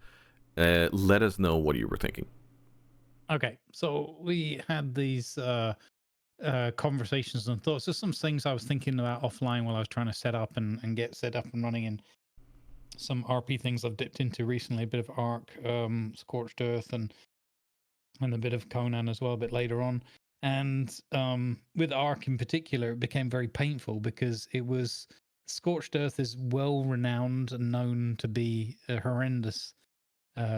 Let us know what you were thinking. Okay, so we had these conversations and thoughts. There's some things I was thinking about offline while I was trying to set up and get set up and running, and some RP things I've dipped into recently, a bit of Ark, Scorched Earth, and a bit of Conan as well a bit later on. And with Ark in particular, it became very painful because it was Scorched Earth is well renowned and known to be a horrendous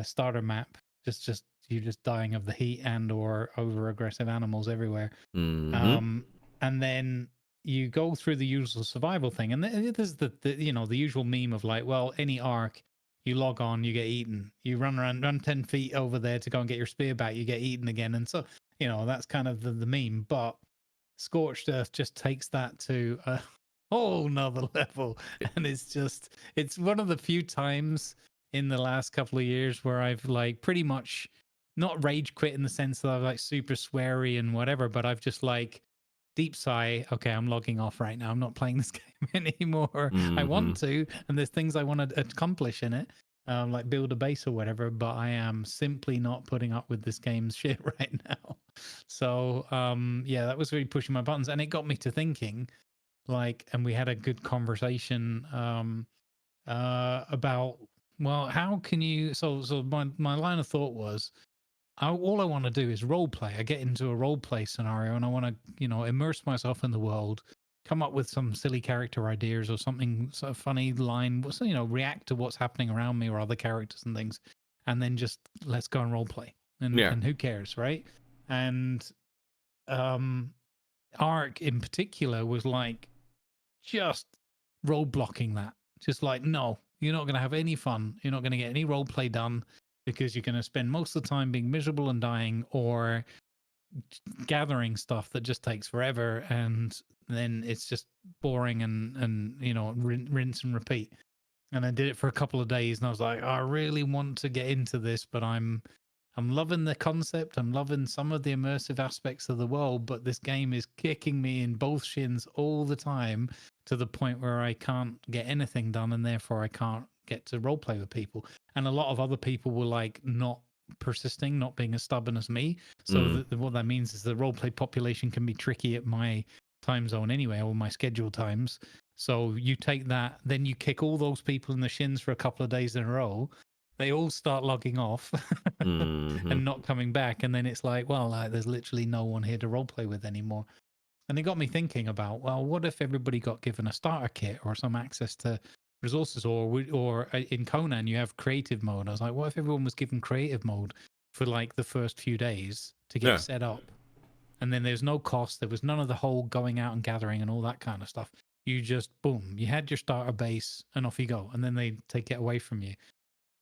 starter map. Just you're just dying of the heat and or over aggressive animals everywhere. Mm-hmm. And then you go through the usual survival thing, and there's the the usual meme of like, well, any Ark, you log on, you get eaten. You run 10 feet over there to go and get your spear back, you get eaten again, and so that's kind of the meme. But Scorched Earth just takes that to a whole nother level, and it's one of the few times in the last couple of years where I've like pretty much not rage quit in the sense that I'm like super sweary and whatever, but I've just like deep sigh. Okay, I'm logging off right now. I'm not playing this game anymore. I want to, and there's things I want to accomplish in it, like build a base or whatever. But I am simply not putting up with this game's shit right now. So yeah, that was really pushing my buttons, and it got me to thinking. Like, and we had a good conversation about, well, how can you? So my line of thought was, all I want to do is role play. I get into a role play scenario and I want to, immerse myself in the world, come up with some silly character ideas or something sort of funny line, so, react to what's happening around me or other characters and things, and then just let's go and role play. And who cares, right? And Ark in particular was like just roadblocking that. Just like, no, you're not going to have any fun. You're not going to get any role play done because you're going to spend most of the time being miserable and dying or gathering stuff that just takes forever, and then it's just boring and rinse and repeat. And I did it for a couple of days, and I was like, I really want to get into this, but I'm loving the concept. I'm loving some of the immersive aspects of the world, but this game is kicking me in both shins all the time to the point where I can't get anything done, and therefore I can't get to roleplay with people. And a lot of other people were like not persisting, not being as stubborn as me. So what that means is the roleplay population can be tricky at my time zone anyway, or my scheduled times. So you take that, then you kick all those people in the shins for a couple of days in a row. They all start logging off and not coming back. And then it's like, well, there's literally no one here to roleplay with anymore. And it got me thinking about, well, what if everybody got given a starter kit or some access to resources, or in Conan you have creative mode. I was like, what if everyone was given creative mode for like the first few days to get set up, and then there's no cost. There was none of the whole going out and gathering and all that kind of stuff. You just boom, you had your starter base and off you go, and then they take it away from you.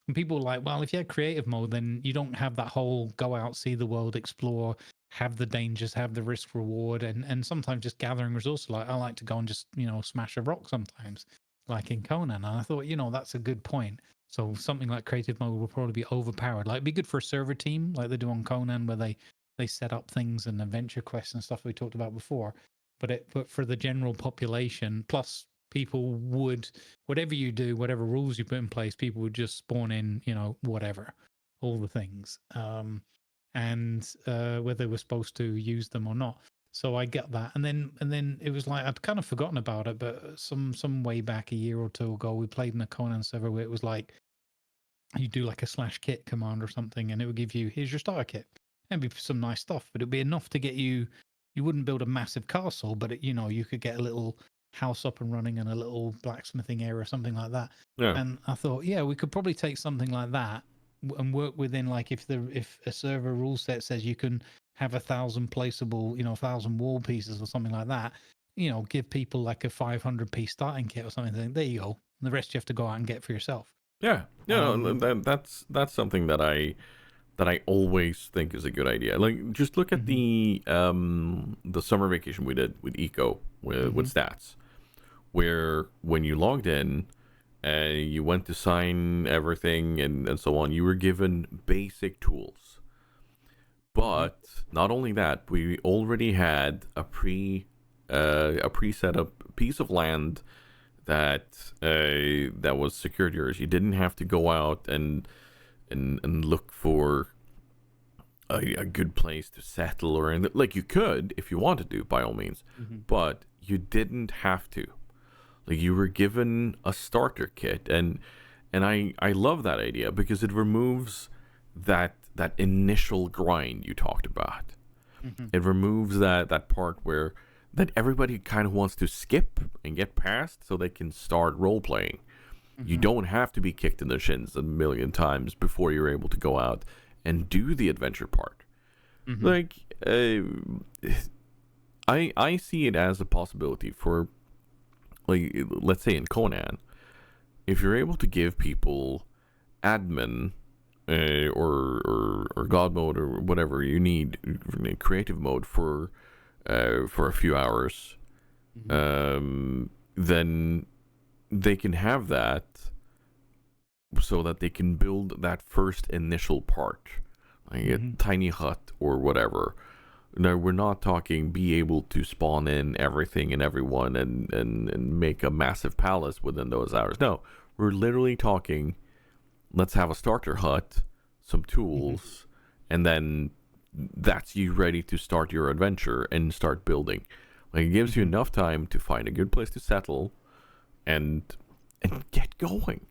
And people were like, well, if you had creative mode, then you don't have that whole go out, see the world, explore, have the dangers, have the risk reward, and sometimes just gathering resources. Like I like to go and just smash a rock sometimes, like in Conan. And I thought, that's a good point. So something like creative mode will probably be overpowered. Like it'd be good for a server team, like they do on Conan, where they set up things and adventure quests and stuff we talked about before. But for the general population, plus people would, whatever you do, whatever rules you put in place, people would just spawn in, whatever, all the things, and whether we're supposed to use them or not. So I get that, and then it was like I'd kind of forgotten about it, but some way back a year or two ago, we played in a Conan server where it was like you do like a /kit command or something, and it would give you, here's your starter kit, and be some nice stuff, but it'd be enough to get you. You wouldn't build a massive castle, but you could get a little house up and running and a little blacksmithing area or something like that. And I thought, yeah, we could probably take something like that and work within, like if a server rule set says you can have 1,000 placeable, 1,000 wall pieces or something like that, give people like a 500 piece starting kit or something. There you go. The rest you have to go out and get for yourself. Yeah, Um, that's something that I always think is a good idea. Like, just look at mhm, the summer vacation we did with Eco with mhm, stats, where when you logged in, you went to sign everything and so on. You were given basic tools, mhm, but not only that, we already had a pre set up piece of land that was secured yours. You didn't have to go out and look for a good place to settle or anything. Like, you could if you wanted to, by all means, mhm. but you didn't have to. Like, you were given a starter kit, and I love that idea because it removes that initial grind you talked about. Mhm. It removes that part where that everybody kind of wants to skip and get past so they can start role playing. You Mhm. don't have to be kicked in the shins a million times before you're able to go out and do the adventure part. Mhm. Like, I see it as a possibility for, like, let's say in Conan, if you're able to give people admin, or god mode or whatever you need, creative mode for a few hours, Mhm. then they can have that so that they can build that first initial part, like a Mhm. tiny hut or whatever. No, we're not talking be able to spawn in everything and everyone and make a massive palace within those hours. No, we're literally talking, let's have a starter hut, some Mhm. tools, and then that's you ready to start your adventure and start building. Like, it gives you Mhm. enough time to find a good place to settle and get going.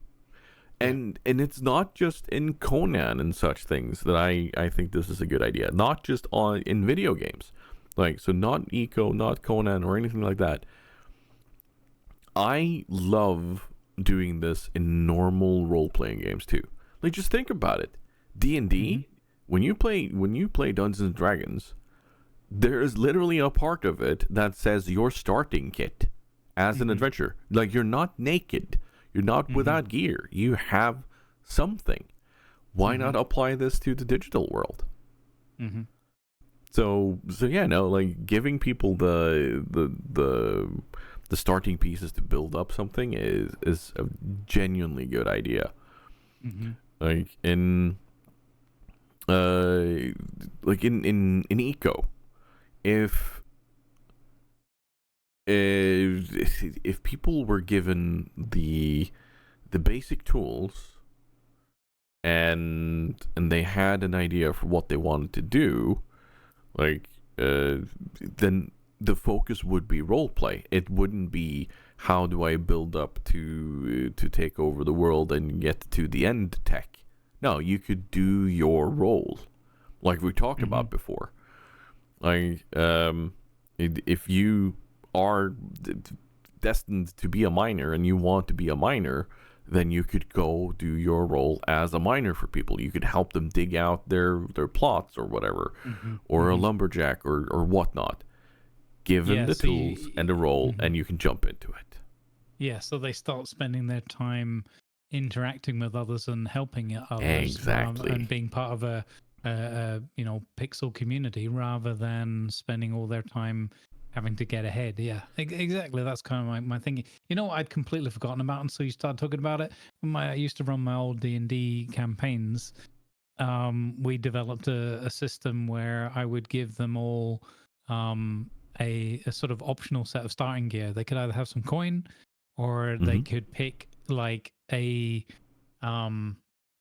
Yeah. And it's not just in Conan and such things that I think this is a good idea. Not just on in video games. Like, so not Eco, not Conan or anything like that. I love doing this in normal role playing games too. Like, just think about it. Mhm. D&D, when you play Dungeons and Dragons, there is literally a part of it that says your starting kit as an Mhm. adventurer. Like, you're not naked. You're not Mhm. without gear. You have something. Why not Mhm. apply this to the digital world? Mhm. So yeah, no, like, giving people the starting pieces to build up something is a genuinely good idea. Mhm. Like, uh in eco, if if people were given the basic tools and they had an idea for what they wanted to do, like, then the focus would be role play. It wouldn't be how do I build up to take over the world and get to the end tech. No, you could do your role like we talked Mhm. about before. Like, if you are destined to be a miner and you want to be a miner, then you could go do your role as a miner for people. You could help them dig out their plots or whatever, Mhm. or a Mhm. lumberjack or whatnot. Given Yeah. the So tools and the role, mhm. and you can jump into it. Yeah. So they start spending their time interacting with others and helping others, rather and Exactly. being part of a pixel community, rather than spending all their time having to get ahead. Yeah, exactly. That's kind of my thinking. You know, I'd completely forgotten about until you started talking about it. When I used to run my old D&D campaigns, we developed a system where I would give them all um, a sort of optional set of starting gear. They could either have some coin, or they Hmm. could pick like um,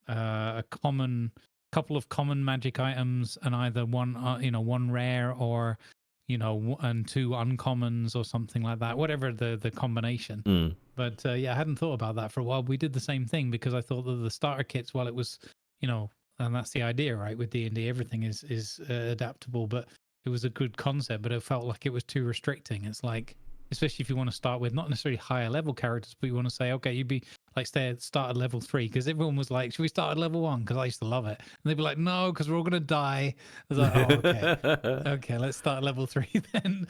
a common couple of common magic items, and either one one rare, or and two uncommons or something like that. Whatever the combination. Mm. But yeah, I hadn't thought about that for a while. We did the same thing because I thought that the starter kits, while it was, and that's the idea, right? With D&D, everything is adaptable, but it was a good concept, but it felt like it was too restricting. It's like, especially if you want to start with not necessarily higher level characters, but you want to say, okay, you'd be like, start at level 3, because everyone was like, should we start at level 1? Because I used to love it, and they'd be like, no, because we're all gonna die. I was like, oh, okay, let's start at level 3 then.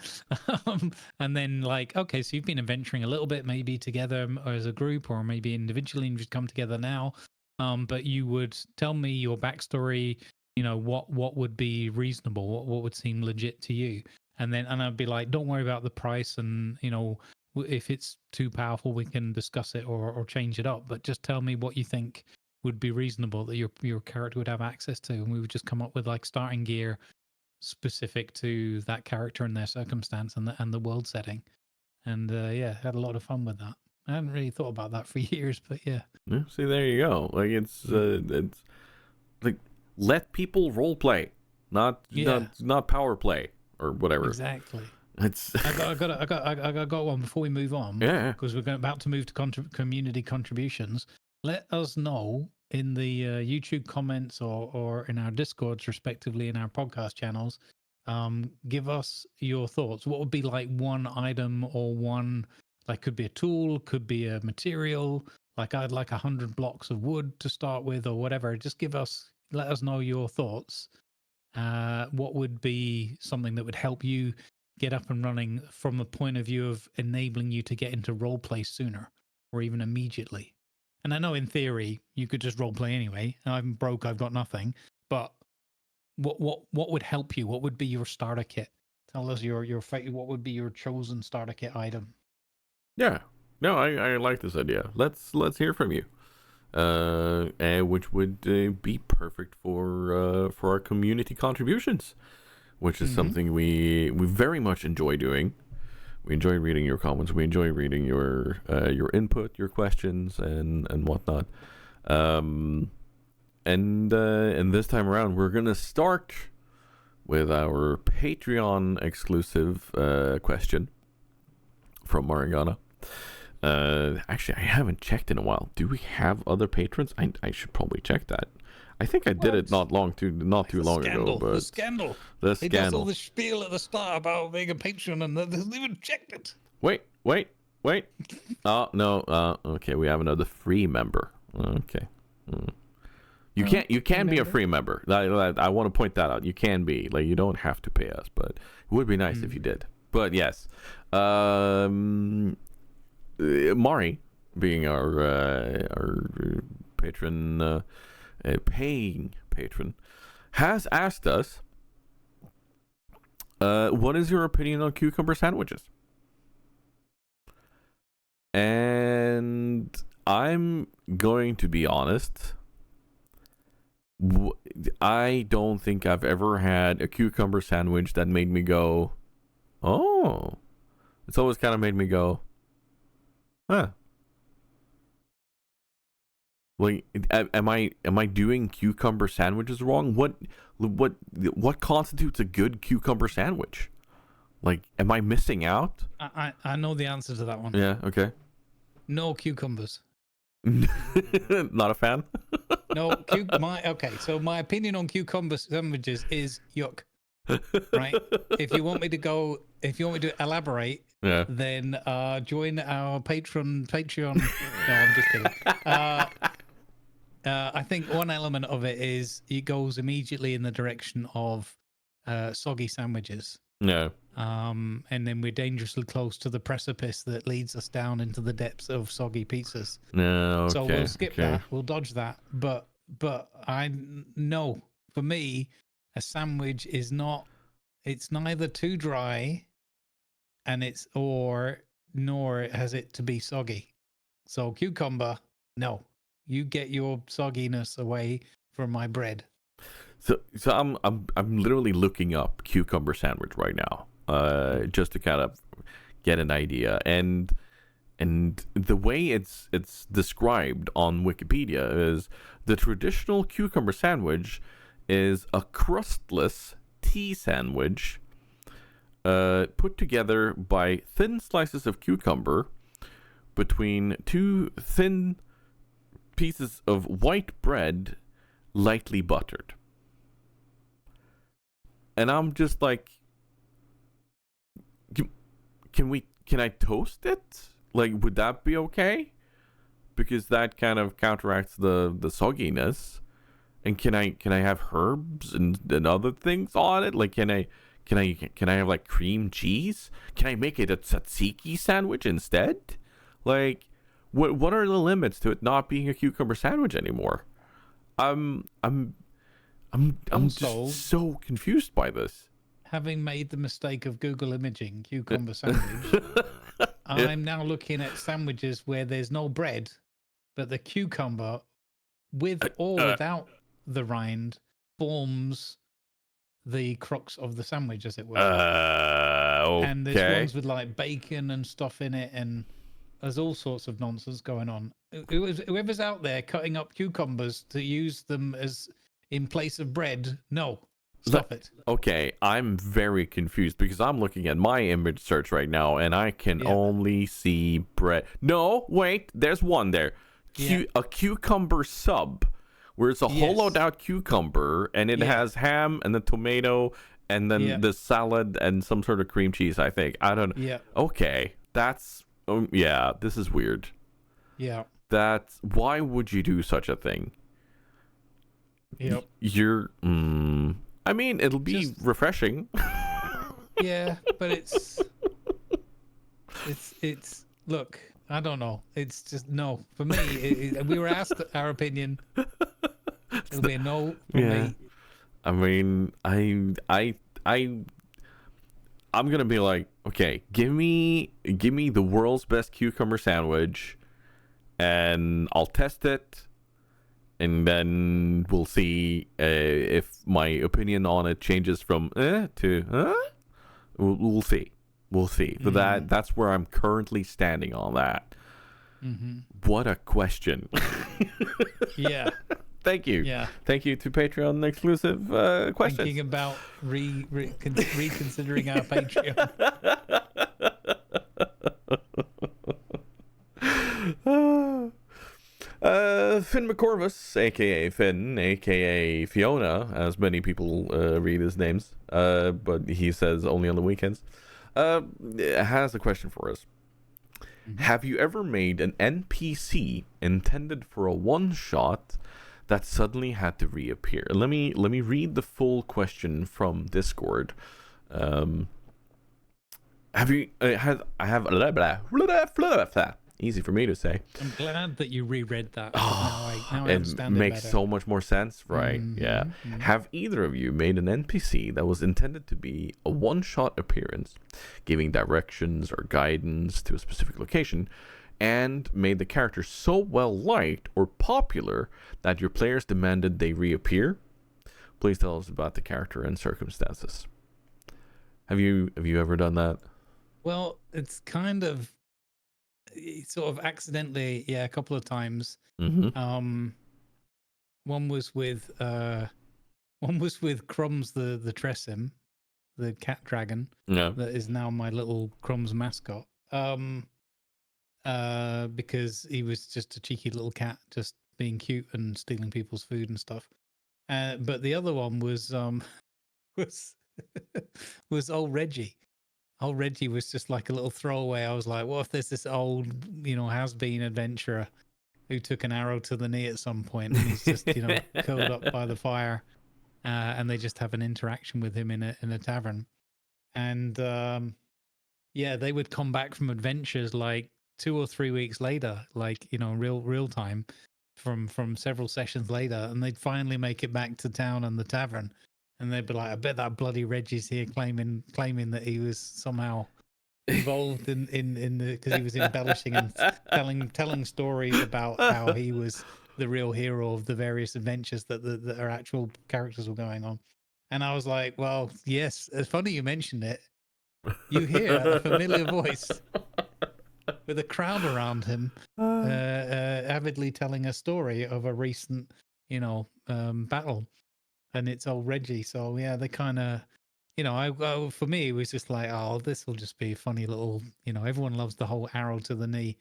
And then like, okay, so you've been adventuring a little bit, maybe together or as a group, or maybe individually, and you've come together now. But you would tell me your backstory. What would be reasonable? What would seem legit to you? And I'd be like, don't worry about the price, and if it's too powerful, we can discuss it or change it up. But just tell me what you think would be reasonable that your character would have access to, and we would just come up with like starting gear specific to that character and their circumstance and the world setting. And had a lot of fun with that. I hadn't really thought about that for years, but yeah. See, there you go. Like it's like, let people role play, not power play or whatever. Exactly. It's I got one before we move on. Yeah. Because we're about to move to community contributions. Let us know in the YouTube comments or in our Discords, respectively, in our podcast channels. Give us your thoughts. What would be like one item or one, like, could be a tool, could be a material. Like, I'd like 100 blocks of wood to start with, or whatever. Just let us know your thoughts. What would be something that would help you get up and running from the point of view of enabling you to get into role play sooner or even immediately? And I know in theory you could just role play anyway. I'm broke, I've got nothing. But what would help you? What would be your starter kit? Tell us what would be your chosen starter kit item? Yeah. No, I like this idea. Let's hear from you. Which would be perfect for our community contributions, which is something we very much enjoy doing. We enjoy reading your comments. We enjoy reading your input, your questions, and whatnot. And this time around, we're gonna start with our Patreon exclusive question from Maringana. Actually, I haven't checked in a while. Do we have other patrons? I should probably check that. I think I did it not too long ago. But the scandal. He does all the spiel at the start about being a patron, and they hasn't even checked it. Wait. Oh no. Okay, we have another free member. Okay. You can be a free member. I want to point that out. You can be, like, you don't have to pay us, but it would be nice if you did. But yes, Mari, being our patron, paying patron, has asked us, what is your opinion on cucumber sandwiches? And I'm going to be honest. I don't think I've ever had a cucumber sandwich that made me go, oh. It's always kind of made me go, huh. Like, am I doing cucumber sandwiches wrong? What constitutes a good cucumber sandwich? Like, am I missing out? I know the answer to that one. Yeah. Okay. No cucumbers. Not a fan. No, so my opinion on cucumber sandwiches is yuck. Right? If you want me to elaborate, then join our Patreon. No, I'm just kidding. I think one element of it is it goes immediately in the direction of soggy sandwiches. No. And then we're dangerously close to the precipice that leads us down into the depths of soggy pizzas. No, okay, so we'll skip that. We'll dodge that. But I know, for me, a sandwich is not. It's neither too dry, nor has it to be soggy. So cucumber, no. You get your sogginess away from my bread. So I'm literally looking up cucumber sandwich right now, just to kind of get an idea, and the way it's described on Wikipedia is the traditional cucumber sandwich is a crustless tea sandwich, put together by thin slices of cucumber between two thin pieces of white bread, lightly buttered. And I'm just like, can can I toast it? Like, would that be okay? Because that kind of counteracts the sogginess. And can I have herbs and other things on it? Like, can I have like cream cheese? Can I make it a tzatziki sandwich instead? Like, what are the limits to it not being a cucumber sandwich anymore? I'm Also, just so confused by this. having made the mistake of Google imaging cucumber sandwich, I'm now looking at sandwiches where there's no bread, but the cucumber, with or without the rind, forms the crux of the sandwich, as it were. Okay. And there's ones with like bacon and stuff in it, and there's all sorts of nonsense going on. Whoever's out there cutting up cucumbers to use them as in place of bread, no, stop it. Okay, I'm very confused because I'm looking at my image search right now and I can only see bread. No, wait, there's one there. A cucumber sub, where it's a hollowed out cucumber and it has ham and the tomato and then the salad and some sort of cream cheese, I think. I don't know. Yeah. Okay, that's this is weird. Yeah. That's why would you do such a thing? Yep. You're I mean, it'll be refreshing. Yeah, but it's look, I don't know. It's just no for me. We were asked our opinion. It'll be a no for me. I mean, I'm gonna be like, okay, give me the world's best cucumber sandwich, and I'll test it, and then we'll see if my opinion on it changes from to We'll see. But that's where I'm currently standing on that. What a question. Yeah. Thank you. Yeah. Thank you to Patreon exclusive questions. Thinking about reconsidering our Patreon. Finn McCorvus, aka Finn, aka Fiona, as many people read his names, but he says only on the weekends, has a question for us. Have you ever made an NPC intended for a one-shot that suddenly had to reappear? Let me read the full question from Discord. Have you easy for me to say. I'm glad that you reread that. Now I understand it makes better. so much more sense, right? Have either of you made an NPC that was intended to be a one-shot appearance, giving directions or guidance to a specific location, and made the character so well liked or popular that your players demanded they reappear? Please tell us about the character and circumstances. Have you ever done that? Well, it's kind of sort of accidentally, a couple of times. One was with Crumbs the Tressim, the cat dragon. That is now my little Crumbs mascot. Because he was just a cheeky little cat, just being cute and stealing people's food and stuff. But the other one was was old Reggie. Old Reggie was just like a little throwaway. I was like, what if there's this old, has-been adventurer who took an arrow to the knee at some point and he's just, curled up by the fire, and they just have an interaction with him in a tavern. And they would come back from adventures like 2 or 3 weeks later, like, real time from several sessions later, and they'd finally make it back to town and the tavern. And they'd be like, I bet that bloody Reggie's here claiming that he was somehow involved in the, because he was embellishing and telling stories about how he was the real hero of the various adventures that our actual characters were going on. And I was like, well, yes, it's funny you mentioned it. You hear a familiar voice with a crowd around him, avidly telling a story of a recent, battle. And it's old Reggie. So yeah, they kind of, for me, it was just like, oh, this will just be a funny little, everyone loves the whole arrow to the knee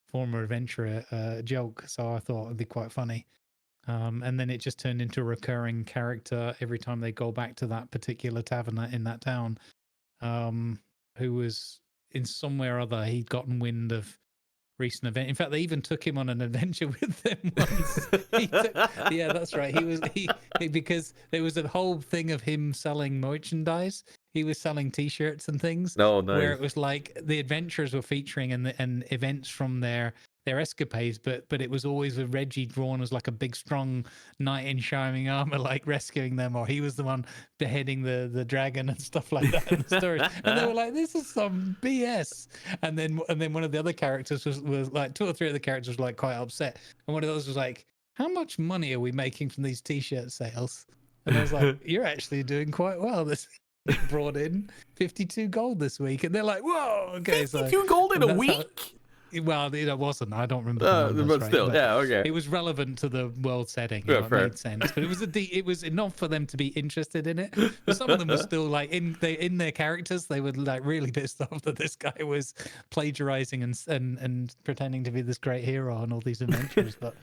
former adventurer joke. So I thought it'd be quite funny. And then it just turned into a recurring character every time they go back to that particular tavern in that town, who was in somewhere or other he'd gotten wind of recent event. In fact, they even took him on an adventure with them once. Yeah, that's right. He because there was a whole thing of him selling merchandise. He was selling T-shirts and things. No, nice. Where it was like the adventures were featuring and events from their escapades, but it was always with Reggie drawn as like a big strong knight in shining armor, like rescuing them, or he was the one beheading the dragon and stuff like that in the stories. And they were like, this is some BS. And then one of the other characters was like, two or three of the characters were like quite upset, and one of those was like, how much money are we making from these T-shirt sales? And I was like, you're actually doing quite well. This brought in 52 gold this week, and they're like, whoa, okay, 52 gold in a week. Well, it wasn't. I don't remember the numbers, but still, right? yeah, okay. It was relevant to the world setting. Yeah, it made sense. But it was enough for them to be interested in it. But some of them were still like in their characters. They were like really pissed off that this guy was plagiarizing and pretending to be this great hero on all these adventures. But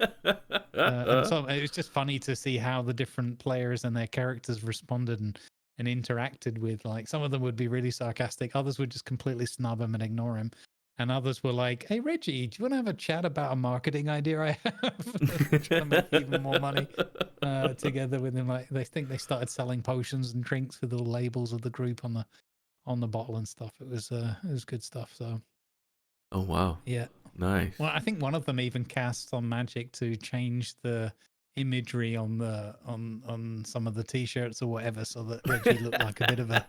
and so it was just funny to see how the different players and their characters responded and interacted with. Like some of them would be really sarcastic. Others would just completely snub him and ignore him. And others were like, hey, Reggie, do you want to have a chat about a marketing idea I have? Trying to make even more money together with him. Like, they think they started selling potions and drinks with the labels of the group on the bottle and stuff. It was good stuff. So, oh, wow. Yeah. Nice. Well, I think one of them even cast on magic to change the imagery on some of the T-shirts or whatever, so that Reggie looked like a bit of a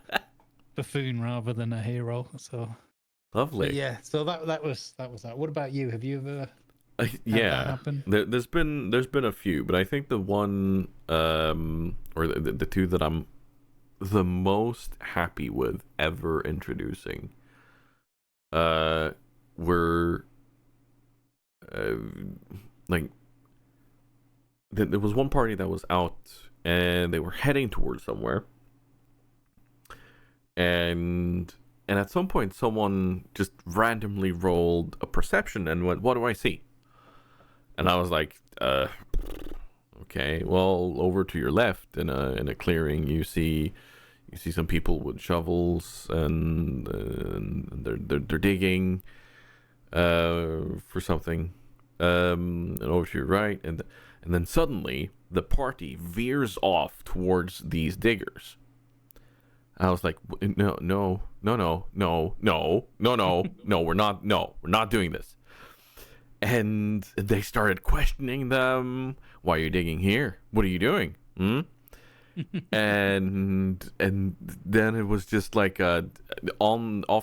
buffoon rather than a hero. So... Lovely. But yeah, so that was that. What about you? Have you ever had that happen? There's been a few, but I think the one or the two that I'm the most happy with ever introducing were like there was one party that was out and they were heading towards somewhere, and at some point someone just randomly rolled a perception and went, what do I see? And I was like, okay, well, over to your left in a clearing you see some people with shovels and they're digging for something, and over to your right, and then suddenly the party veers off towards these diggers. I was like, no, we're not doing this. And they started questioning them. Why are you digging here? What are you doing? And then it was just like off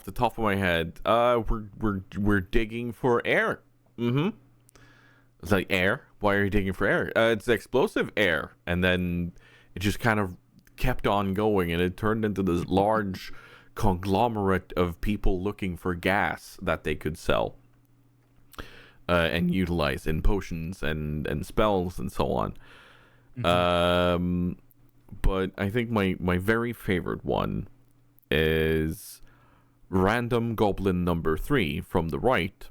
the top of my head, we're digging for air. It's like, air? Why are you digging for air? It's explosive air. And then it just kind of kept on going, and it turned into this large conglomerate of people looking for gas that they could sell and utilize in potions and spells and so on. But I think my very favorite one is random goblin number 3 from the right,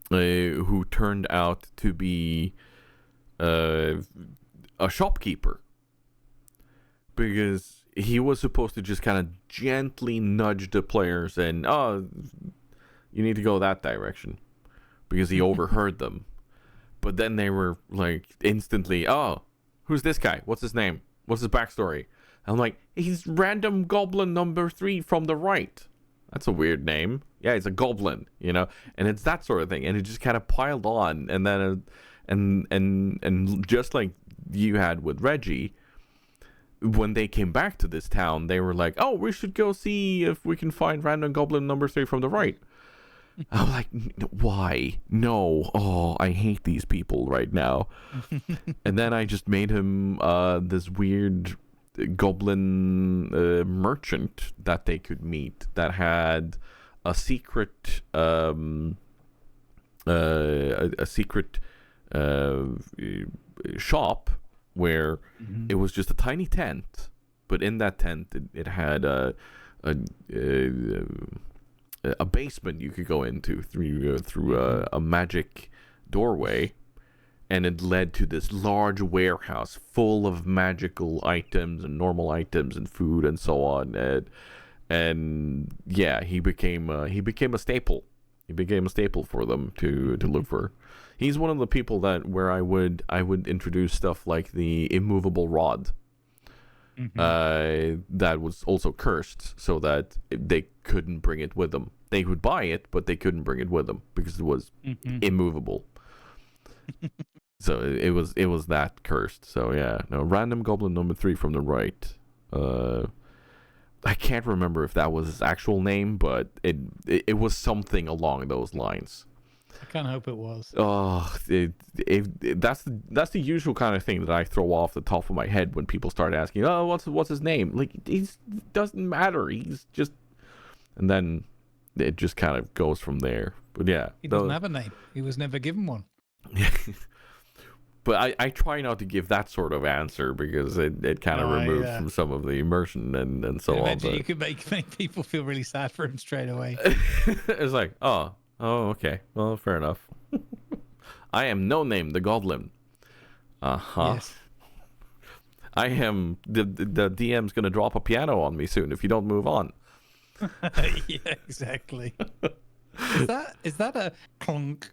who turned out to be a shopkeeper. Because he was supposed to just kind of gently nudge the players and, oh, you need to go that direction. Because he overheard them. But then they were like instantly, oh, who's this guy? What's his name? What's his backstory? I'm like, he's random goblin number 3 from the right. That's a weird name. Yeah, he's a goblin, you know? And it's that sort of thing. And it just kind of piled on. And then, and just like you had with Reggie, when they came back to this town, they were like, oh, we should go see if we can find random goblin number 3 from the right. I'm like, why? No. Oh, I hate these people right now. And then I just made him this weird goblin merchant that they could meet that had a secret shop where it was just a tiny tent, but in that tent it had a basement you could go into through a magic doorway, and it led to this large warehouse full of magical items and normal items and food and so on. and yeah, he became a staple. He became a staple for them to look for. He's one of the people that where I would introduce stuff like the immovable rod, that was also cursed, so that they couldn't bring it with them. They would buy it, but they couldn't bring it with them because it was immovable. So it was that cursed. So yeah, no, random goblin number 3 from the right. I can't remember if that was his actual name, but it was something along those lines. I kind of hope it was. Oh, that's the usual kind of thing that I throw off the top of my head when people start asking, "Oh, what's his name?" Like, it doesn't matter. He's just, and then it just kind of goes from there. But yeah, He doesn't have a name. He was never given one. But I try not to give that sort of answer because it kind of removes from some of the immersion and so on. You could make people feel really sad for him straight away. It's like, oh, okay. Well, fair enough. I am No Name the Goblin. Yes. I am the DM's gonna drop a piano on me soon if you don't move on. Yeah, exactly. Is that a clunk?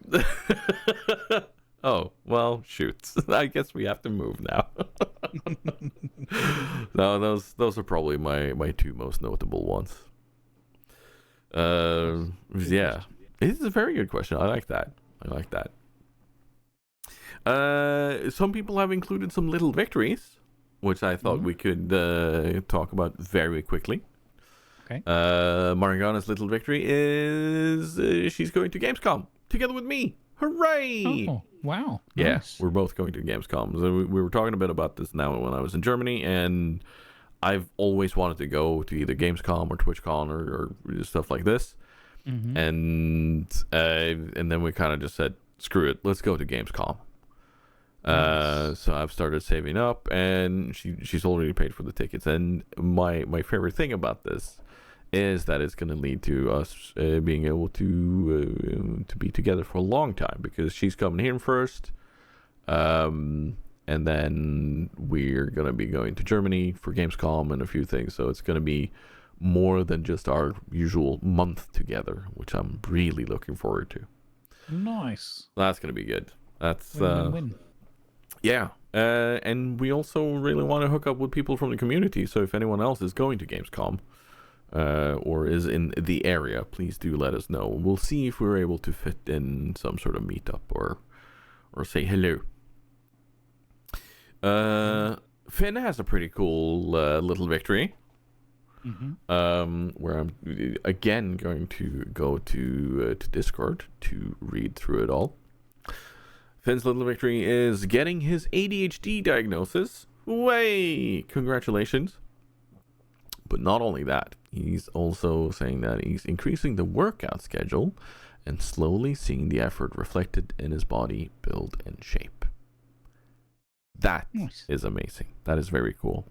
Oh, well, shoot. I guess we have to move now. No, those are probably my 2 most notable ones. Yeah. It's a very good question. I like that. Some people have included some little victories, which I thought we could talk about very quickly. Okay. Maringana's little victory is she's going to GamesCom together with me. Hooray! Oh, wow. Yeah, Nice. we're both going to Gamescom. So we were talking a bit about this now when I was in Germany, and I've always wanted to go to either Gamescom or TwitchCon or stuff like this. And then we kind of just said, screw it, let's go to Gamescom. Nice. So I've started saving up, and she's already paid for the tickets. And my favorite thing about this is that it's going to lead to us being able to be together for a long time, because she's coming here first, and then we're going to be going to Germany for Gamescom and a few things. So it's going to be more than just our usual month together, which I'm really looking forward to. Nice. That's going to be good. That's win. Yeah. And we also really want to hook up with people from the community. So if anyone else is going to Gamescom, or is in the area, please do let us know. We'll see if we're able to fit in some sort of meetup or say hello. Finn has a pretty cool little victory. Where I'm again going to go to Discord to read through it all. Finn's little victory is getting his ADHD diagnosis. Way! Congratulations. But not only that, he's also saying that he's increasing the workout schedule and slowly seeing the effort reflected in his body, build, and shape. That is amazing. That is very cool.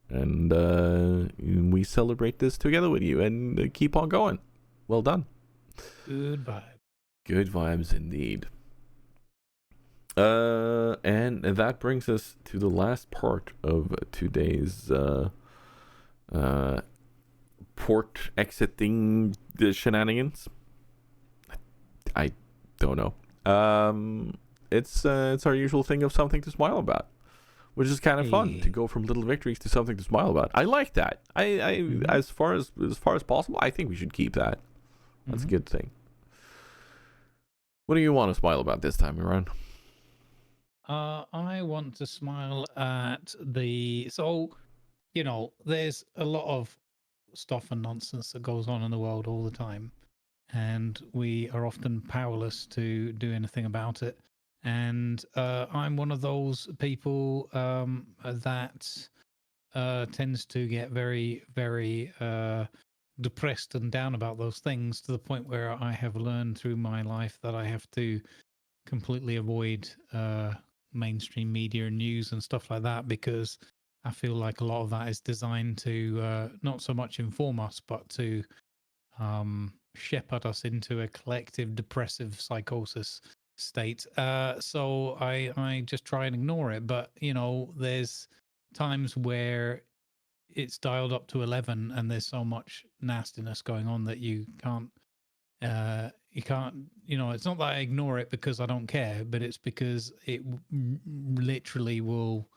And we celebrate this together with you, and keep on going. Well done. Good vibe. Good vibes indeed. And that brings us to the last part of today's port exiting the shenanigans. I don't know. It's our usual thing of something to smile about, which is kind of fun to go from little victories to something to smile about. I like that. As far as possible, I think we should keep that. That's a good thing. What do you want to smile about this time around? I want to smile at there's a lot of stuff and nonsense that goes on in the world all the time, and we are often powerless to do anything about it. And I'm one of those people that tends to get very, very depressed and down about those things, to the point where I have learned through my life that I have to completely avoid mainstream media and news and stuff like that, because I feel like a lot of that is designed to not so much inform us, but to shepherd us into a collective depressive psychosis state. So I just try and ignore it. But there's times where it's dialed up to 11, and there's so much nastiness going on that you can't. It's not that I ignore it because I don't care, but it's because it literally will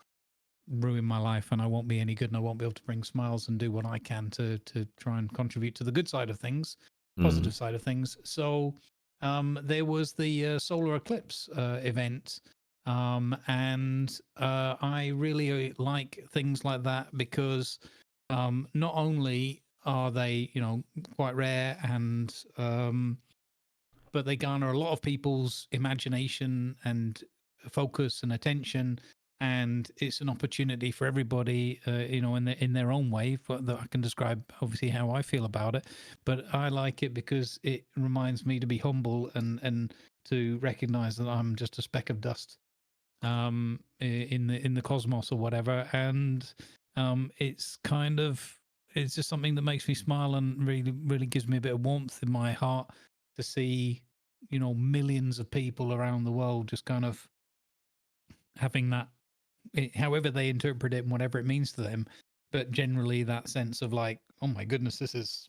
ruin my life, and I won't be any good, and I won't be able to bring smiles and do what I can to try and contribute to the good side of things, positive side of things. So there was the solar eclipse event, and I really like things like that because not only are they quite rare, and but they garner a lot of people's imagination and focus and attention, and it's an opportunity for everybody, in their own way. That I can describe obviously how I feel about it, but I like it because it reminds me to be humble and to recognize that I'm just a speck of dust in the cosmos or whatever, and it's just something that makes me smile and really gives me a bit of warmth in my heart to see millions of people around the world just kind of having that, however they interpret it and whatever it means to them, but generally that sense of like, oh my goodness, this is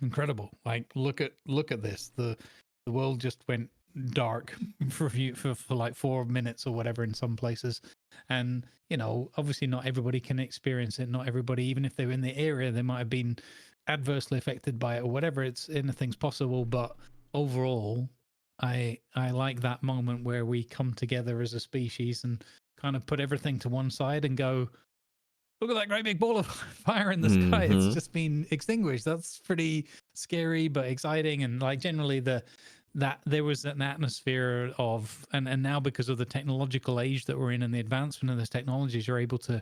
incredible. Like, look at this. The world just went dark for like 4 minutes or whatever in some places, and obviously not everybody can experience it. Not everybody, even if they're in the area, they might have been adversely affected by it or whatever. It's anything's possible, but overall, I like that moment where we come together as a species and kind of put everything to one side and go, look at that great big ball of fire in the sky. It's just been extinguished. That's pretty scary, but exciting. And like generally that there was an atmosphere of, and now because of the technological age that we're in and the advancement of those technologies, you're able to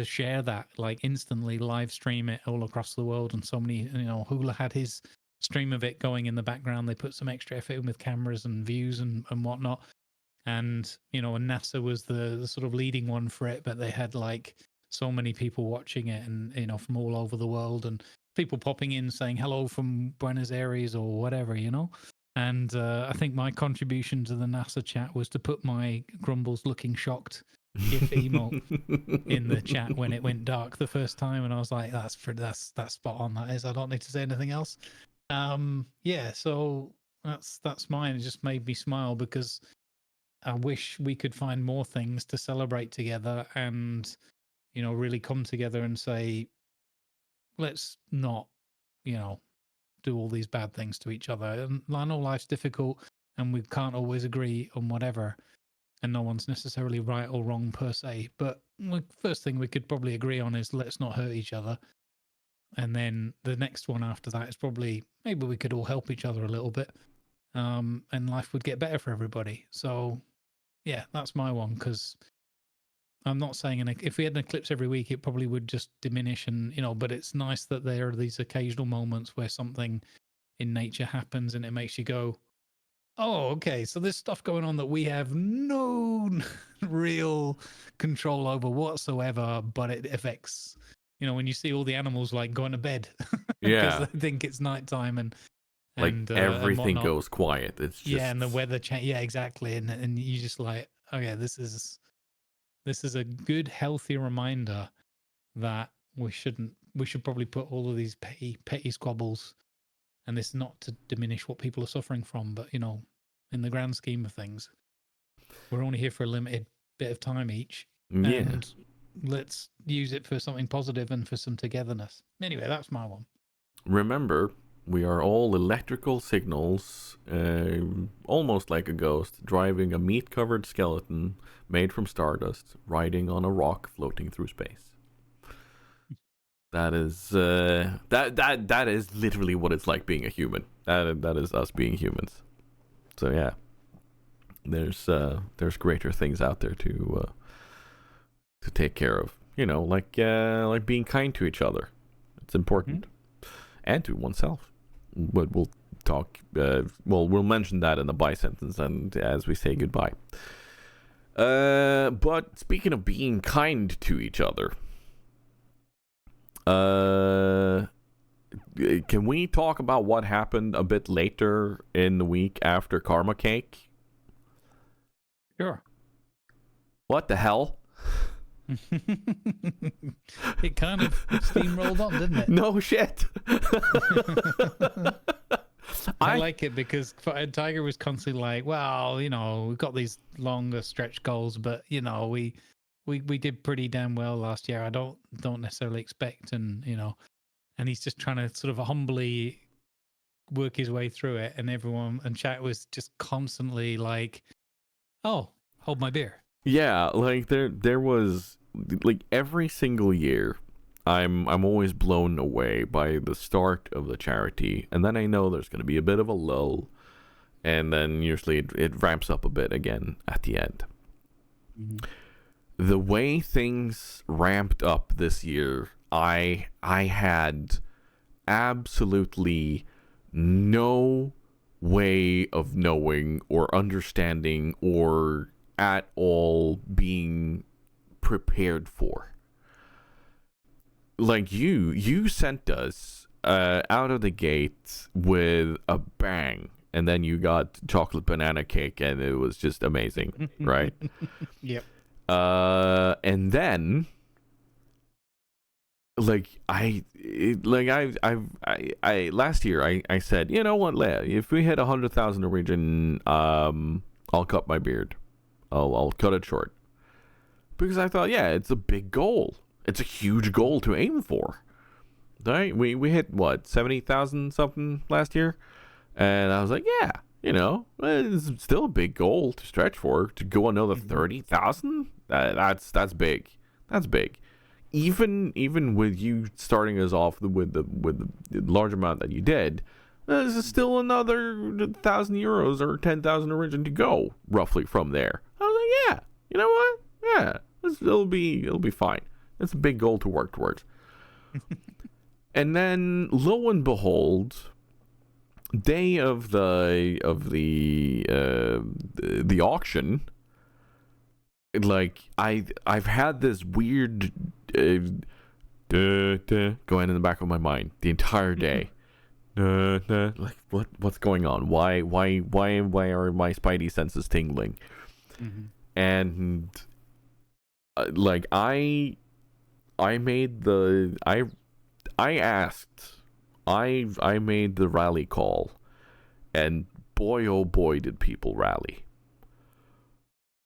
share that like instantly, live stream it all across the world. And so many, Hula had his stream of it going in the background. They put some extra effort in with cameras and views and whatnot. And, and NASA was the sort of leading one for it, but they had like so many people watching it and, from all over the world, and people popping in saying hello from Buenos Aires or whatever, And I think my contribution to the NASA chat was to put my Grumbles looking shocked GIF emote in the chat when it went dark the first time, and I was like, that's spot on. That is. I don't need to say anything else. Yeah, so that's mine. It just made me smile because I wish we could find more things to celebrate together and really come together and say, let's not do all these bad things to each other. And I know life's difficult and we can't always agree on whatever, and no one's necessarily right or wrong per se, but the first thing we could probably agree on is let's not hurt each other. And then the next one after that is probably maybe we could all help each other a little bit, and life would get better for everybody. So yeah, that's my one, because I'm not saying if we had an eclipse every week, it probably would just diminish, and but it's nice that there are these occasional moments where something in nature happens and it makes you go, oh, okay, so there's stuff going on that we have no real control over whatsoever, but it affects, when you see all the animals like going to bed because Yeah. they think it's nighttime and everything whatnot. goes quiet. It's just and the weather change. Yeah, exactly. And you just like, okay, this is a good, healthy reminder that we should probably put all of these petty squabbles, and this not to diminish what people are suffering from, but in the grand scheme of things, we're only here for a limited bit of time each, and let's use it for something positive and for some togetherness. Anyway, that's my one. Remember, we are all electrical signals, almost like a ghost, driving a meat-covered skeleton made from stardust, riding on a rock floating through space. That is that is literally what it's like being a human. That is us being humans. So yeah, there's greater things out there to take care of. Like being kind to each other. It's important, and to oneself. But we'll talk. We'll mention that in the bye sentence, and as we say goodbye. But speaking of being kind to each other, can we talk about what happened a bit later in the week after Karma Cake? Sure. What the hell? It kind of steamrolled on, didn't it? No shit. I like it because Tiger was constantly like, well, you know, we've got these longer stretch goals, but you know, we did pretty damn well last year. I don't necessarily expect, and you know, and he's just trying to sort of humbly work his way through it, and everyone and chat was just constantly like, oh, hold my beer. Yeah, like there was like every single year I'm always blown away by the start of the charity, and then I know there's going to be a bit of a lull, and then usually it ramps up a bit again at the end. Mm-hmm. The way things ramped up this year, I had absolutely no way of knowing or understanding or at all being prepared for. Like you sent us out of the gate with a bang, and then you got chocolate banana cake, and it was just amazing, right? Yep. And then I last year I said, you know what, if we hit 100,000 Norwegian, I'll cut my beard. I'll cut it short, because I thought, yeah, it's a big goal. It's a huge goal to aim for. Right? We hit what, 70,000 something last year, and I was like, yeah, you know, it's still a big goal to stretch for. To go another 30,000, that's big. That's big. Even with you starting us off with the large amount that you did, there's still another €1,000 or 10,000 origin to go, roughly, from there. I was like, yeah, you know what? Yeah, it'll be fine. It's a big goal to work towards. And then, lo and behold, day of the auction, like I've had this weird going in the back of my mind the entire day. Like what's going on? Why are my spidey senses tingling? Mm-hmm. And like I made I made the rally call, and boy oh boy did people rally.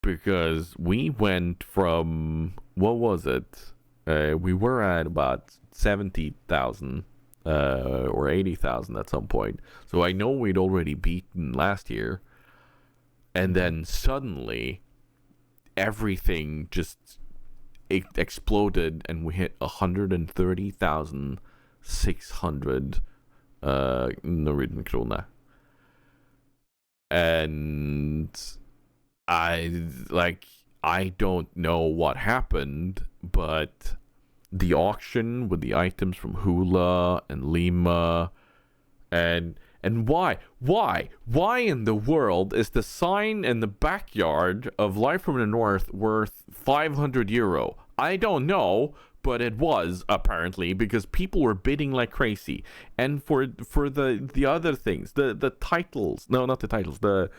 Because we went from, what was it? We were at about 70,000 or 80,000 at some point. So I know we'd already beaten last year. And then suddenly, everything just exploded, and we hit 130,600 Norwegian krone. And I don't know what happened, but the auction with the items from Hula and Lima, and why in the world is the sign in the backyard of Life from the North worth €500? I don't know, but it was, apparently, because people were bidding like crazy. And for the other things, the titles, no, not the titles, the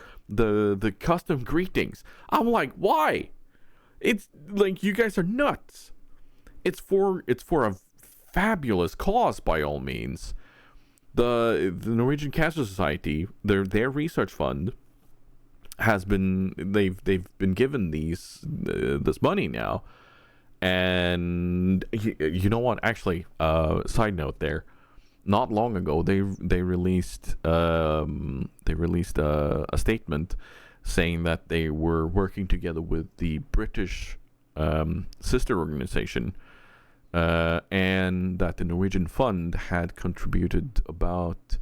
custom greetings, I'm like, why? It's like, you guys are nuts. It's for a fabulous cause, by all means. The Norwegian Cancer Society, their research fund has been, they've been given this money now. And you know what? Actually, side note there. Not long ago, they released a statement saying that they were working together with the British sister organization, and that the Norwegian fund had contributed about,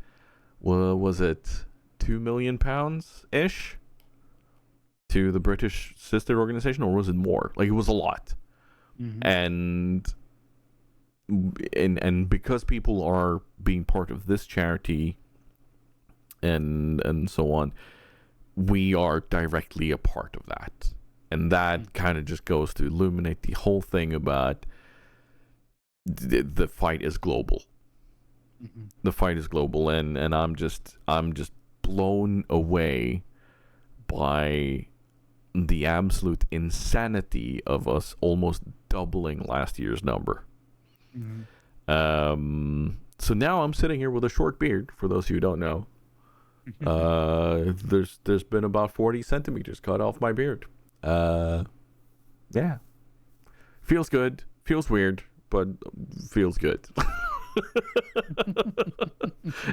what was it, £2 million ish to the British sister organization, or was it more? Like, it was a lot. Mm-hmm. And because people are being part of this charity and so on, we are directly a part of that. And that kind of just goes to illuminate the whole thing about the fight is global. Mm-hmm. The fight is global, and I'm just blown away by the absolute insanity of us almost doubling last year's number. So now I'm sitting here with a short beard, for those of you who don't know. There's been about 40 centimeters cut off my beard. Yeah. Feels good. Feels weird, but feels good.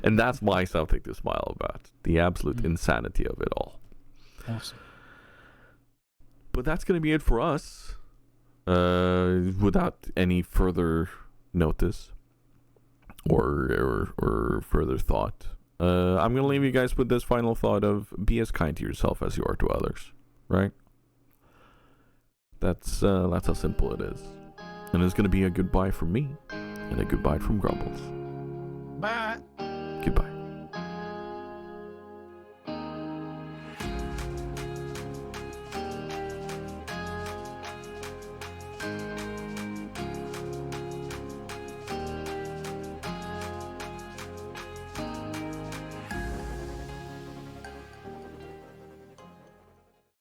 And that's my something to smile about. The absolute insanity of it all. Awesome. But that's going to be it for us. Without any further notice or further thought. I'm going to leave you guys with this final thought of be as kind to yourself as you are to others. Right? That's how simple it is. And it's going to be a goodbye from me and a goodbye from Grumbles. Bye.